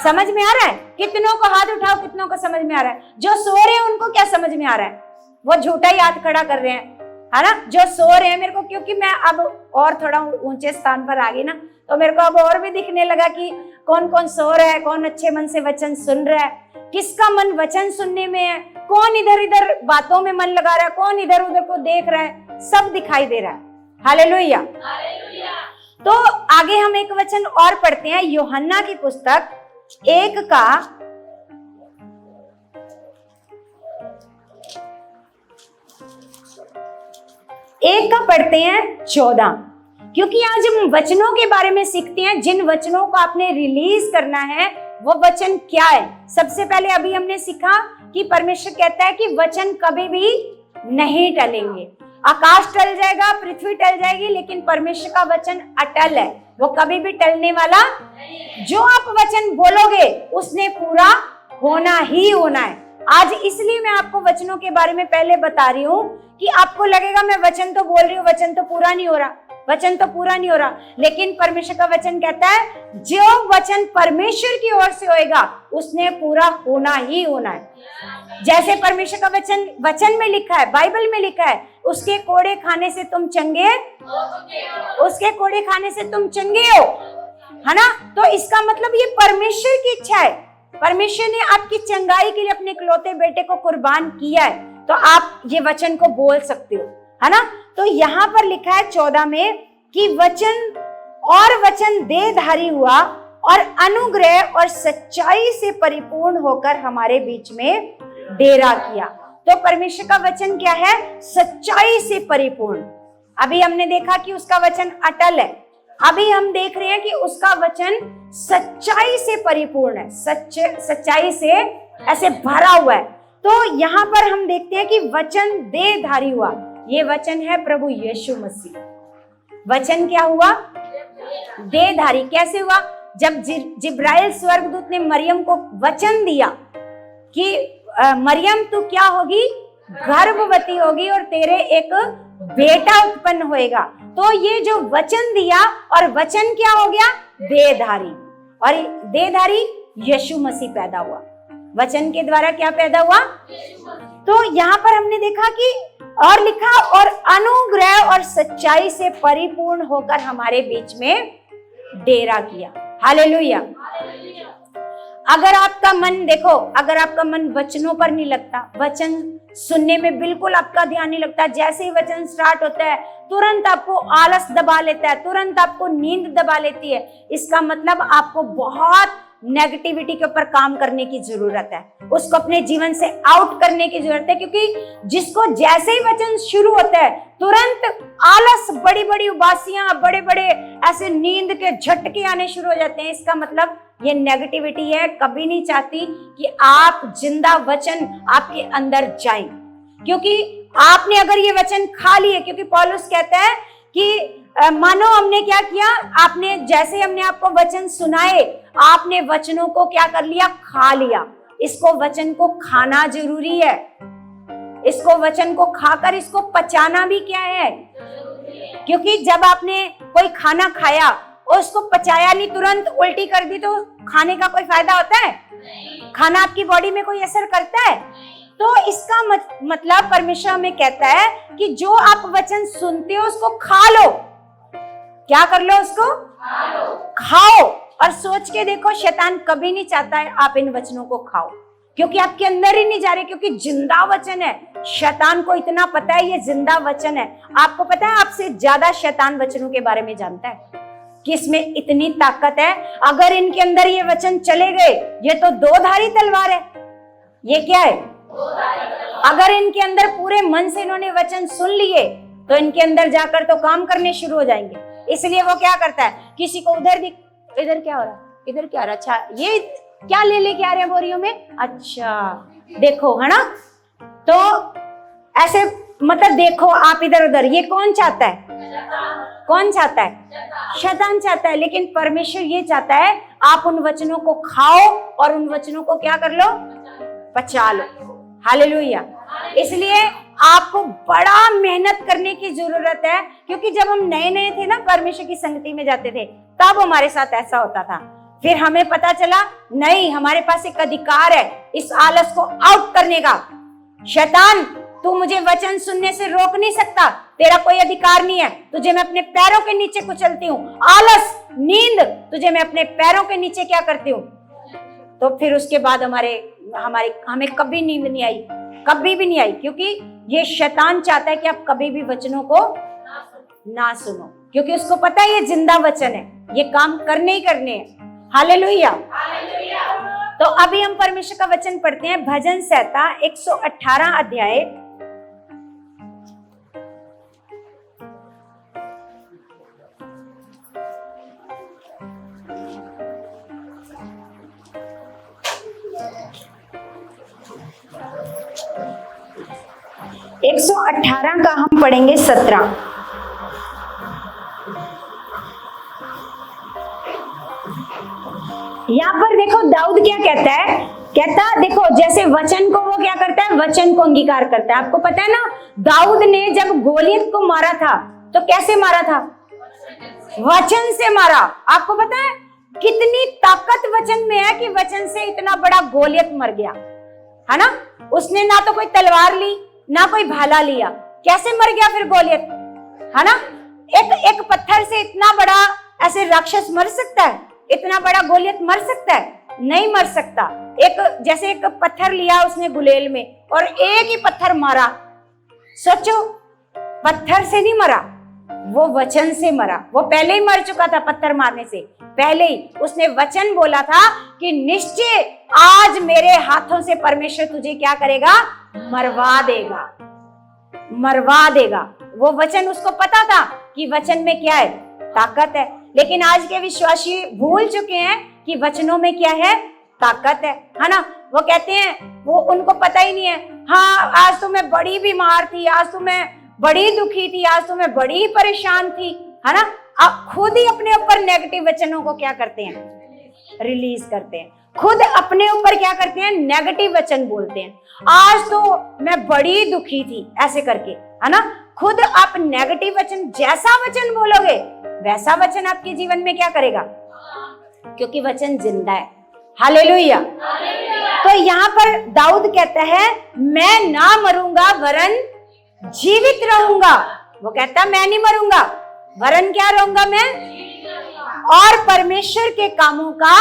समझ में आ रहा है? कितनों को हाथ उठाओ, कितनों को समझ में आ रहा है? जो सो रहे हैं उनको क्या समझ में आ रहा है? वो झूठा ही हाथ खड़ा कर रहे हैं, है ना। जो सो रहे हैं, मेरे को, क्योंकि मैं अब और थोड़ा ऊंचे स्थान पर आ गई ना, तो मेरे को अब और भी दिखने लगा कि कौन कौन सो रहा है, कौन अच्छे मन से वचन सुन रहा है, किसका मन वचन सुनने में है, कौन इधर इधर बातों में मन लगा रहा है, कौन इधर उधर को देख रहा है, सब दिखाई दे रहा है। हालेलुया। तो आगे हम एक वचन और पढ़ते हैं, यूहन्ना की पुस्तक 1 का पढ़ते हैं 14, क्योंकि आज हम वचनों के बारे में सीखते हैं। जिन वचनों को आपने रिलीज करना है वो वचन क्या है? सबसे पहले अभी हमने सीखा कि परमेश्वर कहता है कि वचन कभी भी नहीं टलेंगे। आकाश टल जाएगा, पृथ्वी टल जाएगी, लेकिन परमेश्वर का वचन अटल है, वो कभी भी टलने वाला। जो आप वचन बोलोगे उसने पूरा होना ही होना है। आज इसलिए मैं आपको वचनों के बारे में पहले बता रही हूँ कि आपको लगेगा मैं वचन तो बोल रही हूँ, वचन तो पूरा नहीं हो रहा, वचन तो पूरा नहीं हो रहा। लेकिन परमेश्वर का वचन कहता है जो वचन परमेश्वर की ओर से होएगा उसने पूरा होना ही होना है। जैसे परमेश्वर का वचन में लिखा है, बाइबल में लिखा है, उसके कोड़े खाने से तुम चंगे, उसके कोड़े खाने से तुम चंगे हो, है ना। तो इसका मतलब ये परमेश्वर की इच्छा है। परमेश्वर ने आपकी चंगाई के लिए अपने इकलौते बेटे को कुर्बान किया है, तो आप ये वचन को बोल सकते हो, है ना। तो यहाँ पर लिखा है 14 में कि वचन देहधारी हुआ और अनुग्रह और सच्चाई से परिपूर्ण होकर हमारे बीच में डेरा किया। तो परमेश्वर का वचन क्या है? सच्चाई से परिपूर्ण। अभी हमने देखा कि उसका वचन अटल है। अभी हम देख रहे हैं कि उसका वचन सच्चाई से परिपूर्ण है, सच्चाई से ऐसे भरा हुआ है। तो यहाँ पर हम देखते हैं कि वचन देहधारी हुआ। ये वचन है प्रभु यीशु मसीह। वचन क्या हुआ? देहधारी। कैसे हुआ? जब जिब्राइल स्वर्गदूत ने मरियम को वचन दिया कि मरियम तू क्या होगी? गर्भवती होगी और तेरे एक बेटा उत्पन्न होएगा। तो ये जो वचन दिया, और वचन क्या हो गया? देहधारी। और देहधारी यीशु मसीह पैदा हुआ। वचन के द्वारा क्या पैदा हुआ? तो यहाँ पर हमने देखा कि और लिखा, और अनुग्रह और सच्चाई से परिपूर्ण होकर हमारे बीच में डेरा किया। हालेलुया। अगर आपका मन, देखो, अगर आपका मन वचनों पर नहीं लगता, वचन सुनने में बिल्कुल आपका ध्यान नहीं लगता, जैसे ही वचन स्टार्ट होता है तुरंत आपको आलस दबा लेता है, तुरंत आपको नींद दबा लेती है, इसका मतलब आपको बहुत नेगेटिविटी के ऊपर काम करने की जरूरत है, उसको अपने जीवन से आउट करने की जरूरत है। क्योंकि जिसको जैसे ही वचन शुरू होता है तुरंत आलस, बड़ी बड़ी उबासियां, बड़े बड़े ऐसे नींद के झटके आने शुरू हो जाते हैं, इसका मतलब ये नेगेटिविटी है। कभी नहीं चाहती कि आप जिंदा वचन आपके अंदर जाए, क्योंकि आपने अगर ये वचन खा लिए, क्योंकि पौलुस कहता है कि मानो हमने क्या किया, आपने जैसे हमने आपको वचन सुनाए, आपने वचनों को क्या कर लिया? खा लिया। इसको वचन को खाना जरूरी है, इसको वचन को खाकर इसको पचाना भी क्या है? क्योंकि जब आपने कोई खाना खाया और उसको पचाया नहीं, तुरंत उल्टी कर दी, तो खाने का कोई फायदा होता है? खाना आपकी बॉडी में कोई असर करता है? तो इसका मतलब परमेश्वर हमें कहता है कि जो आप वचन सुनते हो उसको खा लो। क्या कर लो? उसको खाओ। और सोच के देखो, शैतान कभी नहीं चाहता है आप इन वचनों को खाओ, क्योंकि आपके अंदर ही नहीं जा रहे, क्योंकि जिंदा वचन है। शैतान को इतना पता है ये जिंदा वचन है। आपको पता है आपसे ज्यादा शैतान वचनों के बारे में जानता है कि इसमें इतनी ताकत है। अगर इनके अंदर ये वचन चले गए, ये तो दो धारी तलवार है। ये क्या है? अगर इनके अंदर पूरे मन से इन्होंने वचन सुन लिए, तो इनके अंदर जाकर तो काम करने शुरू हो जाएंगे। इसलिए वो क्या करता है, किसी को इधर क्या हो रहा है, इधर क्या हो रहा है, अच्छा ये क्या ले लेके आ रहे हैं बोरियों में, अच्छा देखो, है ना। तो ऐसे मतलब देखो आप इधर उधर, ये कौन चाहता है? कौन चाहता है? शैतान चाहता है। लेकिन परमेश्वर ये चाहता है आप उन वचनों को खाओ और उन वचनों को क्या कर लो? पचा लो। हालेलुया। इसलिए आपको बड़ा मेहनत करने की जरूरत है, क्योंकि जब हम नए नए थे ना, परमेश्वर की संगति में जाते थे, तब हमारे साथ ऐसा होता था। फिर हमें पता चला नहीं, हमारे पास एक अधिकार है इस आलस को आउट करने का। शैतान, तू मुझे वचन सुनने से रोक नहीं सकता, तेरा कोई अधिकार नहीं है, तुझे मैं अपने पैरों के नीचे कुचलती हूँ। आलस, नींद, तुझे मैं अपने पैरों के नीचे क्या करती हूँ। तो फिर उसके बाद हमें कभी नींद नहीं आई, कभी भी नहीं आई, क्योंकि ये शैतान चाहता है कि आप कभी भी वचनों को ना सुनो, क्योंकि उसको पता है ये जिंदा वचन है, ये काम करने ही करने हैं। हालेलुया। तो अभी हम परमेश्वर का वचन पढ़ते हैं, भजन संहिता 118 अध्याय 118 का हम पढ़ेंगे 17। यहाँ पर देखो दाऊद क्या कहता है, देखो जैसे वचन को वो क्या करता है, वचन को अंगीकार करता है। आपको पता है ना, दाऊद ने जब गोलियत को मारा था तो कैसे मारा था? वचन से मारा। आपको पता है कितनी ताकत वचन में है कि वचन से इतना बड़ा गोलियत मर गया, है ना। उसने ना तो कोई तलवार ली ना कोई भाला लिया, कैसे मर गया फिर गोलियत, है ना। एक पत्थर से इतना बड़ा ऐसे राक्षस मर सकता है? इतना बड़ा गोलियत मर सकता है? नहीं मर सकता। जैसे एक पत्थर लिया उसने गुलेल में और एक ही पत्थर मारा। सोचो, पत्थर से नहीं मरा, वो वचन से मरा। वो पहले ही मर चुका था पत्थर मारने से पहले ही। उसने वचन बोला था कि निश्चय आज मेरे हाथों से परमेश्वर तुझे क्या करेगा? मरवा देगा, मरवा देगा। वो वचन उसको पता था कि वचन में क्या है, ताकत है। लेकिन आज के विश्वासी भूल चुके हैं कि वचनों में क्या है, ताकत है ना। वो कहते हैं, वो उनको पता ही नहीं है, हाँ आज तो मैं बड़ी बीमार थी, आज तो मैं बड़ी दुखी थी, आज तो मैं बड़ी परेशान थी, है ना। अब खुद ही अपने ऊपर नेगेटिव वचनों को क्या करते हैं, रिलीज करते हैं। खुद अपने ऊपर क्या करते हैं, नेगेटिव वचन बोलते हैं। आज तो मैं बड़ी दुखी थी, ऐसे करके, है ना। खुद आप नेगेटिव वचन, जैसा वचन बोलोगे वैसा वचन आपके जीवन में क्या करेगा, क्योंकि वचन जिंदा है। हालेलुया। तो यहाँ पर दाऊद कहता है, मैं ना मरूंगा वरन जीवित रहूंगा। वो कहता है मैं नहीं मरूंगा, वरन क्या रहूंगा मैं, और परमेश्वर के कामों का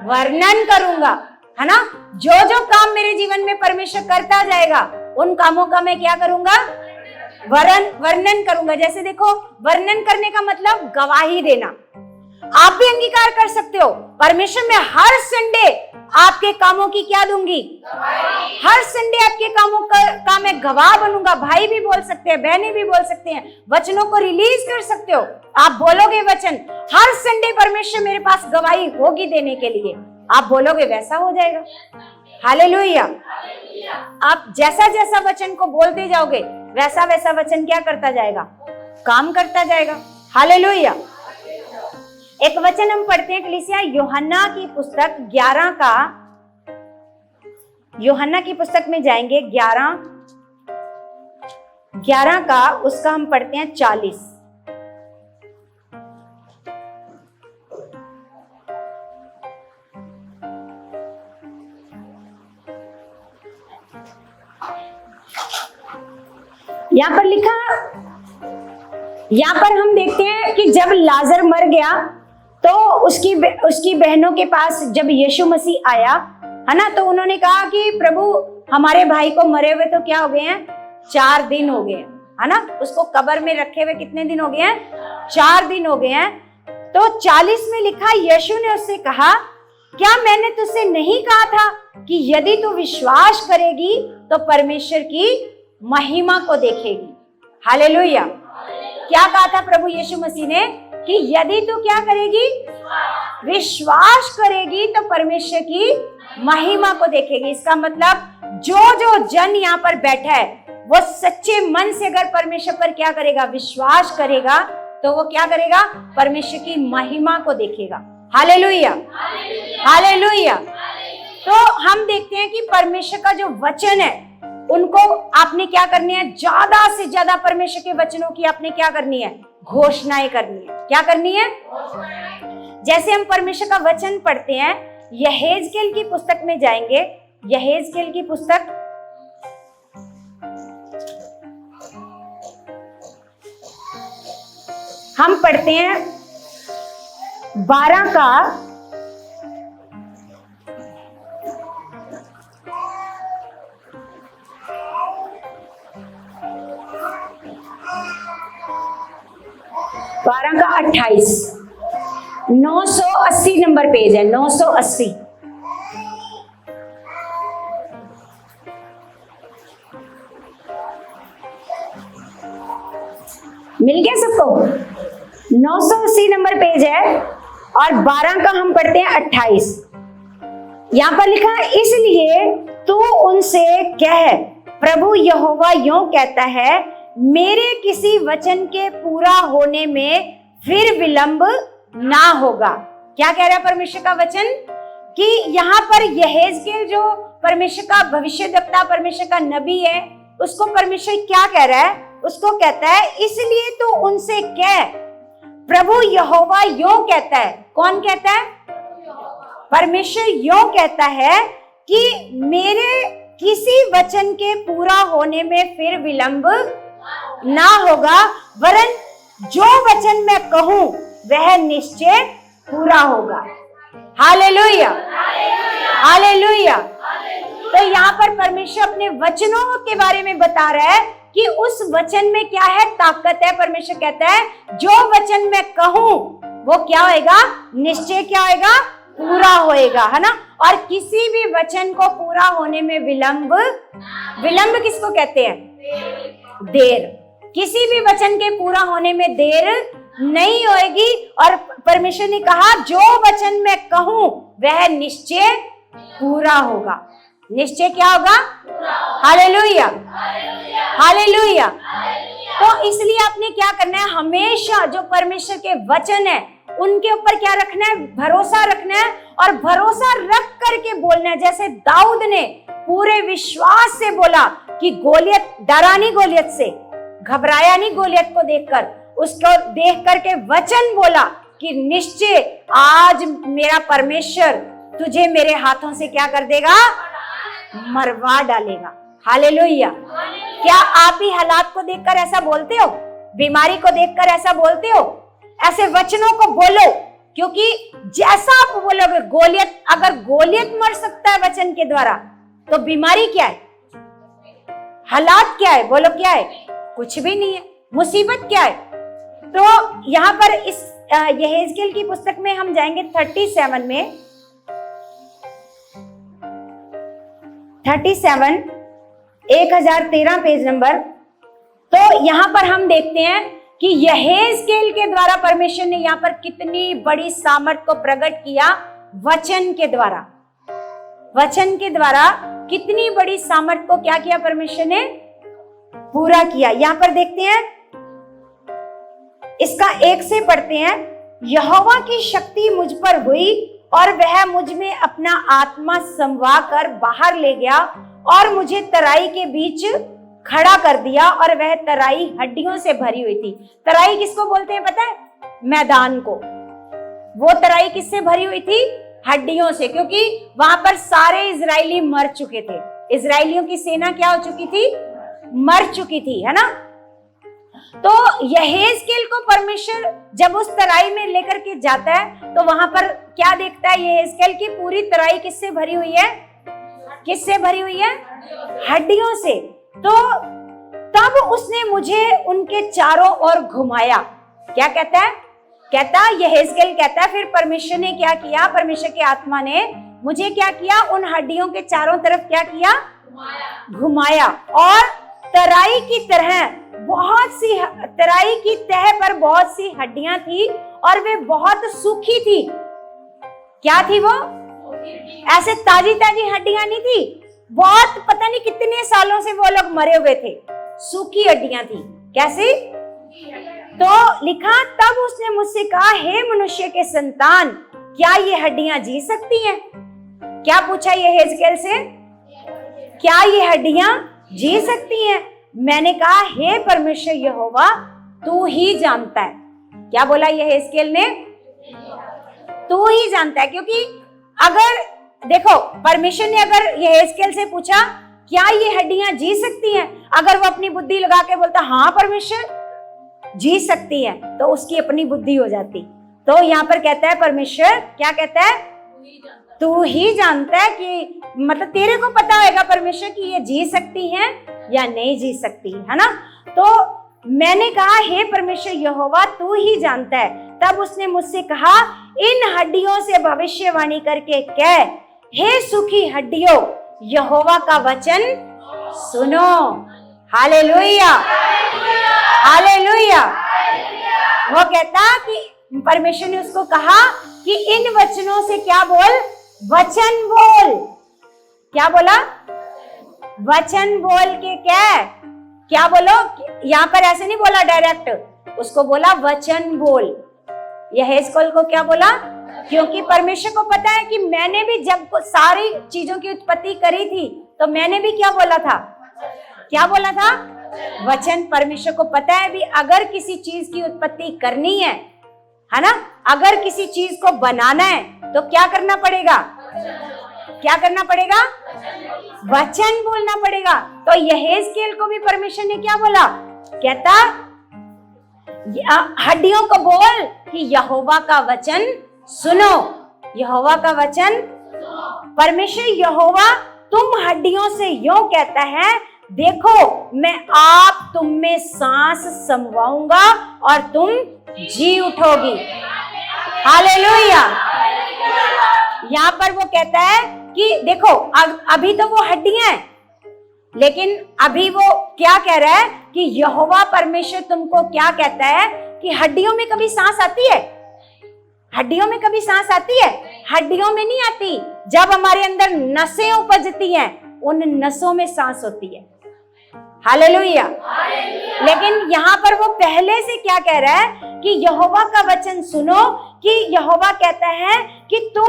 वर्णन करूंगा, है ना। जो जो काम मेरे जीवन में परमेश्वर करता जाएगा, उन कामों का मैं क्या करूंगा, वर्णन करूंगा। जैसे देखो, वर्णन करने का मतलब गवाही देना। आप भी अंगीकार कर सकते हो, परमेश्वर में हर संडे आपके कामों की क्या दूंगी, हर संडे आपके कामों का मैं गवाह बनूंगा। भाई भी बोल सकते हैं, बहनें भी बोल सकते हैं, वचनों को रिलीज कर सकते हो। आप बोलोगे वचन, हर संडे परमेश्वर मेरे पास गवाही होगी देने के लिए, आप बोलोगे वैसा हो जाएगा। हालेलुया। आप जैसा जैसा वचन को बोलते जाओगे, वैसा वैसा वचन क्या करता जाएगा, काम करता जाएगा। हालेलुया। एक वचन हम पढ़ते हैं कलीसिया, यूहन्ना की पुस्तक 11 का, यूहन्ना की पुस्तक में जाएंगे 11 का, उसका हम पढ़ते हैं 40। यहां पर लिखा, यहां पर हम देखते हैं कि जब लाजर मर गया तो उसकी बहनों के पास जब यीशु मसीह आया, है ना, तो उन्होंने कहा कि प्रभु हमारे भाई को मरे हुए तो क्या हो गए हैं, 4 दिन हो गए, है ना। उसको कब्र में रखे हुए कितने दिन हो गए हैं, 4 दिन हो गए हैं। तो 40 में लिखा, यीशु ने उससे कहा, क्या मैंने तुझसे नहीं कहा था कि यदि तू विश्वास करेगी तो परमेश्वर की महिमा को देखेगी। हालेलुया। क्या कहा था प्रभु यीशु मसीह ने, कि यदि तू क्या करेगी, विश्वास करेगी तो परमेश्वर की महिमा को देखेगी। इसका मतलब जो जन यहाँ पर बैठा है, वो सच्चे मन से अगर परमेश्वर पर क्या करेगा, विश्वास करेगा, तो वो क्या करेगा, परमेश्वर की महिमा को देखेगा। Hallelujah, hallelujah. तो हम देखते हैं कि परमेश्वर का जो वचन है, उनको आपने क्या करनी है, ज्यादा से ज्यादा परमेश्वर के वचनों की आपने क्या करनी है, घोषणाएं करनी है। क्या करनी है, जैसे हम परमेश्वर का वचन पढ़ते हैं, यहेजकेल की पुस्तक में जाएंगे, यहेजकेल की पुस्तक हम पढ़ते हैं 12 का 28, 980 नंबर पेज है, 980। मिल गया सबको, 980 नंबर पेज है, और 12 का हम पढ़ते हैं 28। यहां पर लिखा है, इसलिए तू उनसे कह, प्रभु यहोवा यूं कहता है, मेरे किसी वचन के पूरा होने में फिर विलंब ना होगा। क्या कह रहा है परमेश्वर का वचन, कि यहाँ पर यहेजकेल जो परमेश्वर का भविष्यद्वक्ता, परमेश्वर का नबी है, उसको परमेश्वर क्या कह रहा है, उसको कहता है, इसलिए तो उनसे कह, प्रभु यहोवा यूं कहता है। कौन कहता है, परमेश्वर यूं कहता है कि मेरे किसी वचन के पूरा होने में फिर विलंब ना होगा, वरन जो वचन मैं कहूं वह निश्चय पूरा होगा। Hallelujah, hallelujah. तो यहाँ पर परमेश्वर अपने वचनों के बारे में बता रहा है कि उस वचन में क्या है, ताकत है। परमेश्वर कहता है, जो वचन मैं कहूं वो क्या होएगा, निश्चय क्या होएगा, पूरा होएगा, है ना। और किसी भी वचन को पूरा होने में विलंब किसको कहते हैं, देर। किसी भी वचन के पूरा होने में देर नहीं होएगी। और परमेश्वर ने कहा जो वचन मैं कहूं वह निश्चय पूरा होगा। निश्चय क्या होगा? Hallelujah, hallelujah. तो इसलिए आपने क्या करना है, हमेशा जो परमेश्वर के वचन है उनके ऊपर क्या रखना है? भरोसा रखना है, और भरोसा रख करके बोलना है। जैसे दाऊद ने पूरे विश्वास से बोला कि गोलियत, डरा नहीं गोलियत से, घबराया नहीं गोलियत को देखकर, उसको देख करके वचन बोला कि निश्चय आज मेरा परमेश्वर तुझे मेरे हाथों से क्या कर देगा? मरवा डालेगा। हालेलुया। क्या आप ही हालात को देखकर ऐसा बोलते हो? बीमारी को देखकर ऐसा बोलते हो? ऐसे वचनों को बोलो, क्योंकि जैसा आप बोलोगे, गोलियत, अगर गोलियत मर सकता है वचन के द्वारा, तो बीमारी क्या है? हालात क्या है? बोलो क्या है? कुछ भी नहीं है। मुसीबत क्या है? तो यहाँ पर इस यहेजकेल की पुस्तक में हम जाएंगे 37 में, 37 1013 पेज नंबर। तो यहाँ पर हम देखते हैं कि यहेजकेल के द्वारा परमेश्वर ने यहाँ पर कितनी बड़ी सामर्थ को प्रकट किया। वचन के द्वारा, वचन के द्वारा कितनी बड़ी सामर्थ को क्या किया परमेश्वर ने? पूरा किया। यहाँ पर देखते हैं, इसका 1 से पढ़ते हैं। यहोवा की शक्ति मुझ पर हुई और वह मुझ में अपना आत्मा समवा कर बाहर ले गया और मुझे तराई के बीच खड़ा कर दिया, और वह तराई हड्डियों से भरी हुई थी। तराई किसको बोलते हैं पता है? मैदान को। वो तराई किससे भरी हुई थी? हड्डियों से, क्योंकि वहां पर सारे इजरायली मर चुके थे। इजरायलियों की सेना क्या हो चुकी थी? मर चुकी थी, है ना। तो यहेजकेल को परमेश्वर जब उस तराई में लेकर के जाता है, तो वहां पर क्या देखता है? यहेजकेल की पूरी तराई किससे भरी हुई है? किससे भरी हुई है? हड्डियों से। तो तब उसने मुझे उनके चारों ओर घुमाया। क्या कहता है? कहता यहेजकेल कहता है, फिर परमेश्वर ने क्या किया? परमेश्वर के आत्मा ने मुझे क्या किया? उन हड्डियों के चारों तरफ क्या किया? घुमाया। और तराई की तरह बहुत सी, तराई की तह पर बहुत सी हड्डियां थी और वे बहुत सूखी थी। क्या थी वो? ऐसे ताजी ताजी हड्डियां नहीं थी, बहुत पता नहीं कितने सालों से वो लोग मरे हुए थे, सूखी हड्डियां थी। कैसी? तो लिखा, तब उसने मुझसे कहा, हे मनुष्य के संतान, क्या ये हड्डियां जी सकती हैं? क्या पूछा यहेजकेल से? क्या ये हड्डियां जी सकती हैं? मैंने कहा, हे परमेश्वर यहोवा, तू ही जानता है। क्या बोला यहेजकेल ने? तू ही जानता है। क्योंकि अगर देखो, परमेश्वर ने अगर यहेजकेल से पूछा क्या ये हड्डियां जी सकती हैं, अगर वो अपनी बुद्धि लगा के बोलता हाँ परमेश्वर जी सकती है, तो उसकी अपनी बुद्धि हो जाती। तो यहाँ पर कहता है परमेश्वर, क्या कहता है? तू ही जानता है, कि मतलब तेरे को पता होगा परमेश्वर कि ये जी सकती हैं या नहीं जी सकती, है ना। तो मैंने कहा, हे परमेश्वर यहोवा, तू ही जानता है। तब उसने मुझसे कहा, इन हड्डियों से भविष्यवाणी करके कह, हे सूखी हड्डियों, यहोवा का वचन सुनो। Hallelujah, hallelujah. वो कहता कि परमेश्वर ने उसको कहा कि इन वचनों से क्या बोल? वचन बोल। क्या बोला? वचन बोल के क्या बोलो? यहाँ पर ऐसे नहीं बोला डायरेक्ट, उसको बोला वचन बोल। यहेजकेल को क्या बोला? क्योंकि परमेश्वर को पता है कि मैंने भी जब सारी चीजों की उत्पत्ति करी थी, तो मैंने भी क्या बोला था? क्या बोला था? वचन। परमेश्वर को पता है भी अगर किसी चीज की उत्पत्ति करनी है ना, अगर किसी चीज को बनाना है, तो क्या करना पड़ेगा? क्या करना पड़ेगा? वचन बोलना पड़ेगा। तो यहेजकेल को भी परमेश्वर ने क्या बोला? कहता हड्डियों को बोल कि यहोवा का वचन सुनो। यहोवा का वचन। परमेश्वर यहोवा तुम हड्डियों से यूं कहता है, देखो मैं आप तुम में सांस समवाऊंगा और तुम जी उठोगी। हालेलुया। यहाँ पर वो कहता है कि देखो अभी तो वो हड्डियां हैं, लेकिन अभी वो क्या कह रहा है कि यहोवा परमेश्वर तुमको क्या कहता है कि हड्डियों में कभी सांस आती है? हड्डियों में कभी सांस आती है? हड्डियों में नहीं आती। जब हमारे अंदर नसें उपजती हैं, उन नसों में सांस होती है। हालेलुया। लेकिन यहाँ पर वो पहले से क्या कह रहा है कि यहोवा का वचन सुनो, कि यहोवा कहता है कि तुम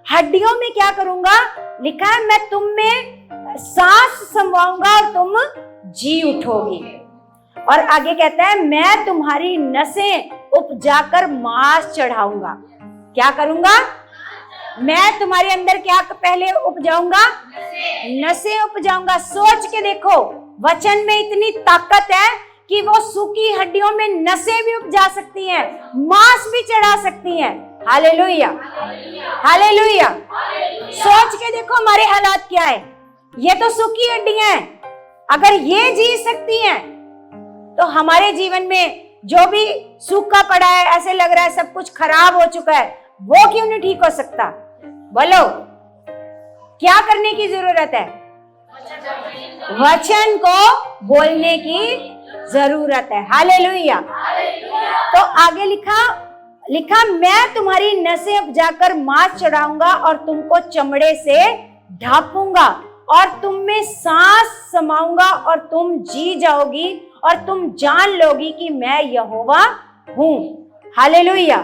हड्डियों में क्या करूंगा, लिखा है मैं तुम में सांस समवाऊंगा और तुम जी उठोगी। और आगे कहता है मैं तुम्हारी नसें उपजाकर मांस चढ़ाऊंगा। क्या करूंगा? मैं तुम्हारे अंदर क्या पहले उपजाऊंगा? नसें उपजाऊंगा। सोच के देखो, वचन में इतनी ताकत है कि वो सूखी हड्डियों में नसें भी उपजा सकती हैं, मांस भी चढ़ा सकती हैं। Hallelujah, hallelujah. सोच के देखो हमारे हालात क्या है। ये तो सूखी हड्डियां हैं, अगर ये जी सकती हैं तो हमारे जीवन में जो भी सूखा पड़ा है, ऐसे लग रहा है सब कुछ खराब हो चुका है, वो क्यों नहीं ठीक हो सकता? बोलो, क्या करने की जरूरत है? वचन को बोलने की जरूरत है। हालेलुया। तो आगे लिखा मैं तुम्हारी नसें उपजाकर मांस चढ़ाऊंगा और तुमको चमड़े से ढांपूंगा और तुम में सांस समाऊंगा और तुम जी जाओगी और तुम जान लोगी कि मैं यहोवा हूं। हालेलुया।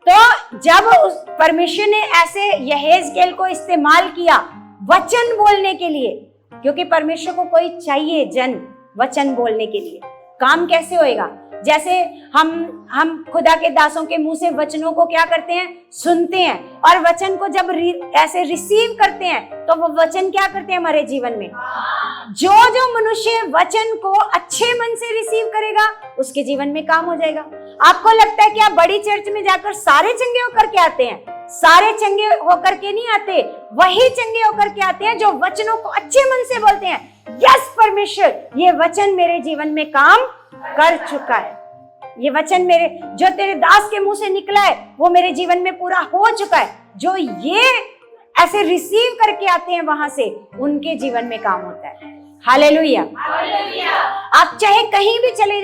तो जब उस परमेश्वर ने ऐसे यहेजकेल को इस्तेमाल किया वचन बोलने के लिए, क्योंकि परमेश्वर को कोई चाहिए जन वचन बोलने के लिए। काम कैसे होएगा? जैसे हम खुदा के दासों के मुंह से वचनों को क्या करते हैं? सुनते हैं। और वचन को जब ऐसे रिसीव करते हैं तो वो वचन क्या करते हैं हमारे जीवन में? जो मनुष्य वचन को अच्छे मन से रिसीव करेगा उसके जीवन में काम हो जाएगा। आपको लगता है कि आप बड़ी चर्च में जाकर सारे चंगे होकर के आते हैं? सारे चंगे होकर के नहीं आते, वही चंगे होकर के आते हैं जो वचनों को अच्छे मन से बोलते हैं, यस परमेश्वर ये वचन मेरे जीवन में काम कर चुका है, ये वचन मेरे जो तेरे दास के मुंह से निकला है वो मेरे जीवन में पूरा हो चुका है। जो ये ऐसे रिसीव करके आते हैं वहां से, उनके जीवन में काम होता है। हालेलुया। आप चाहे कहीं भी चले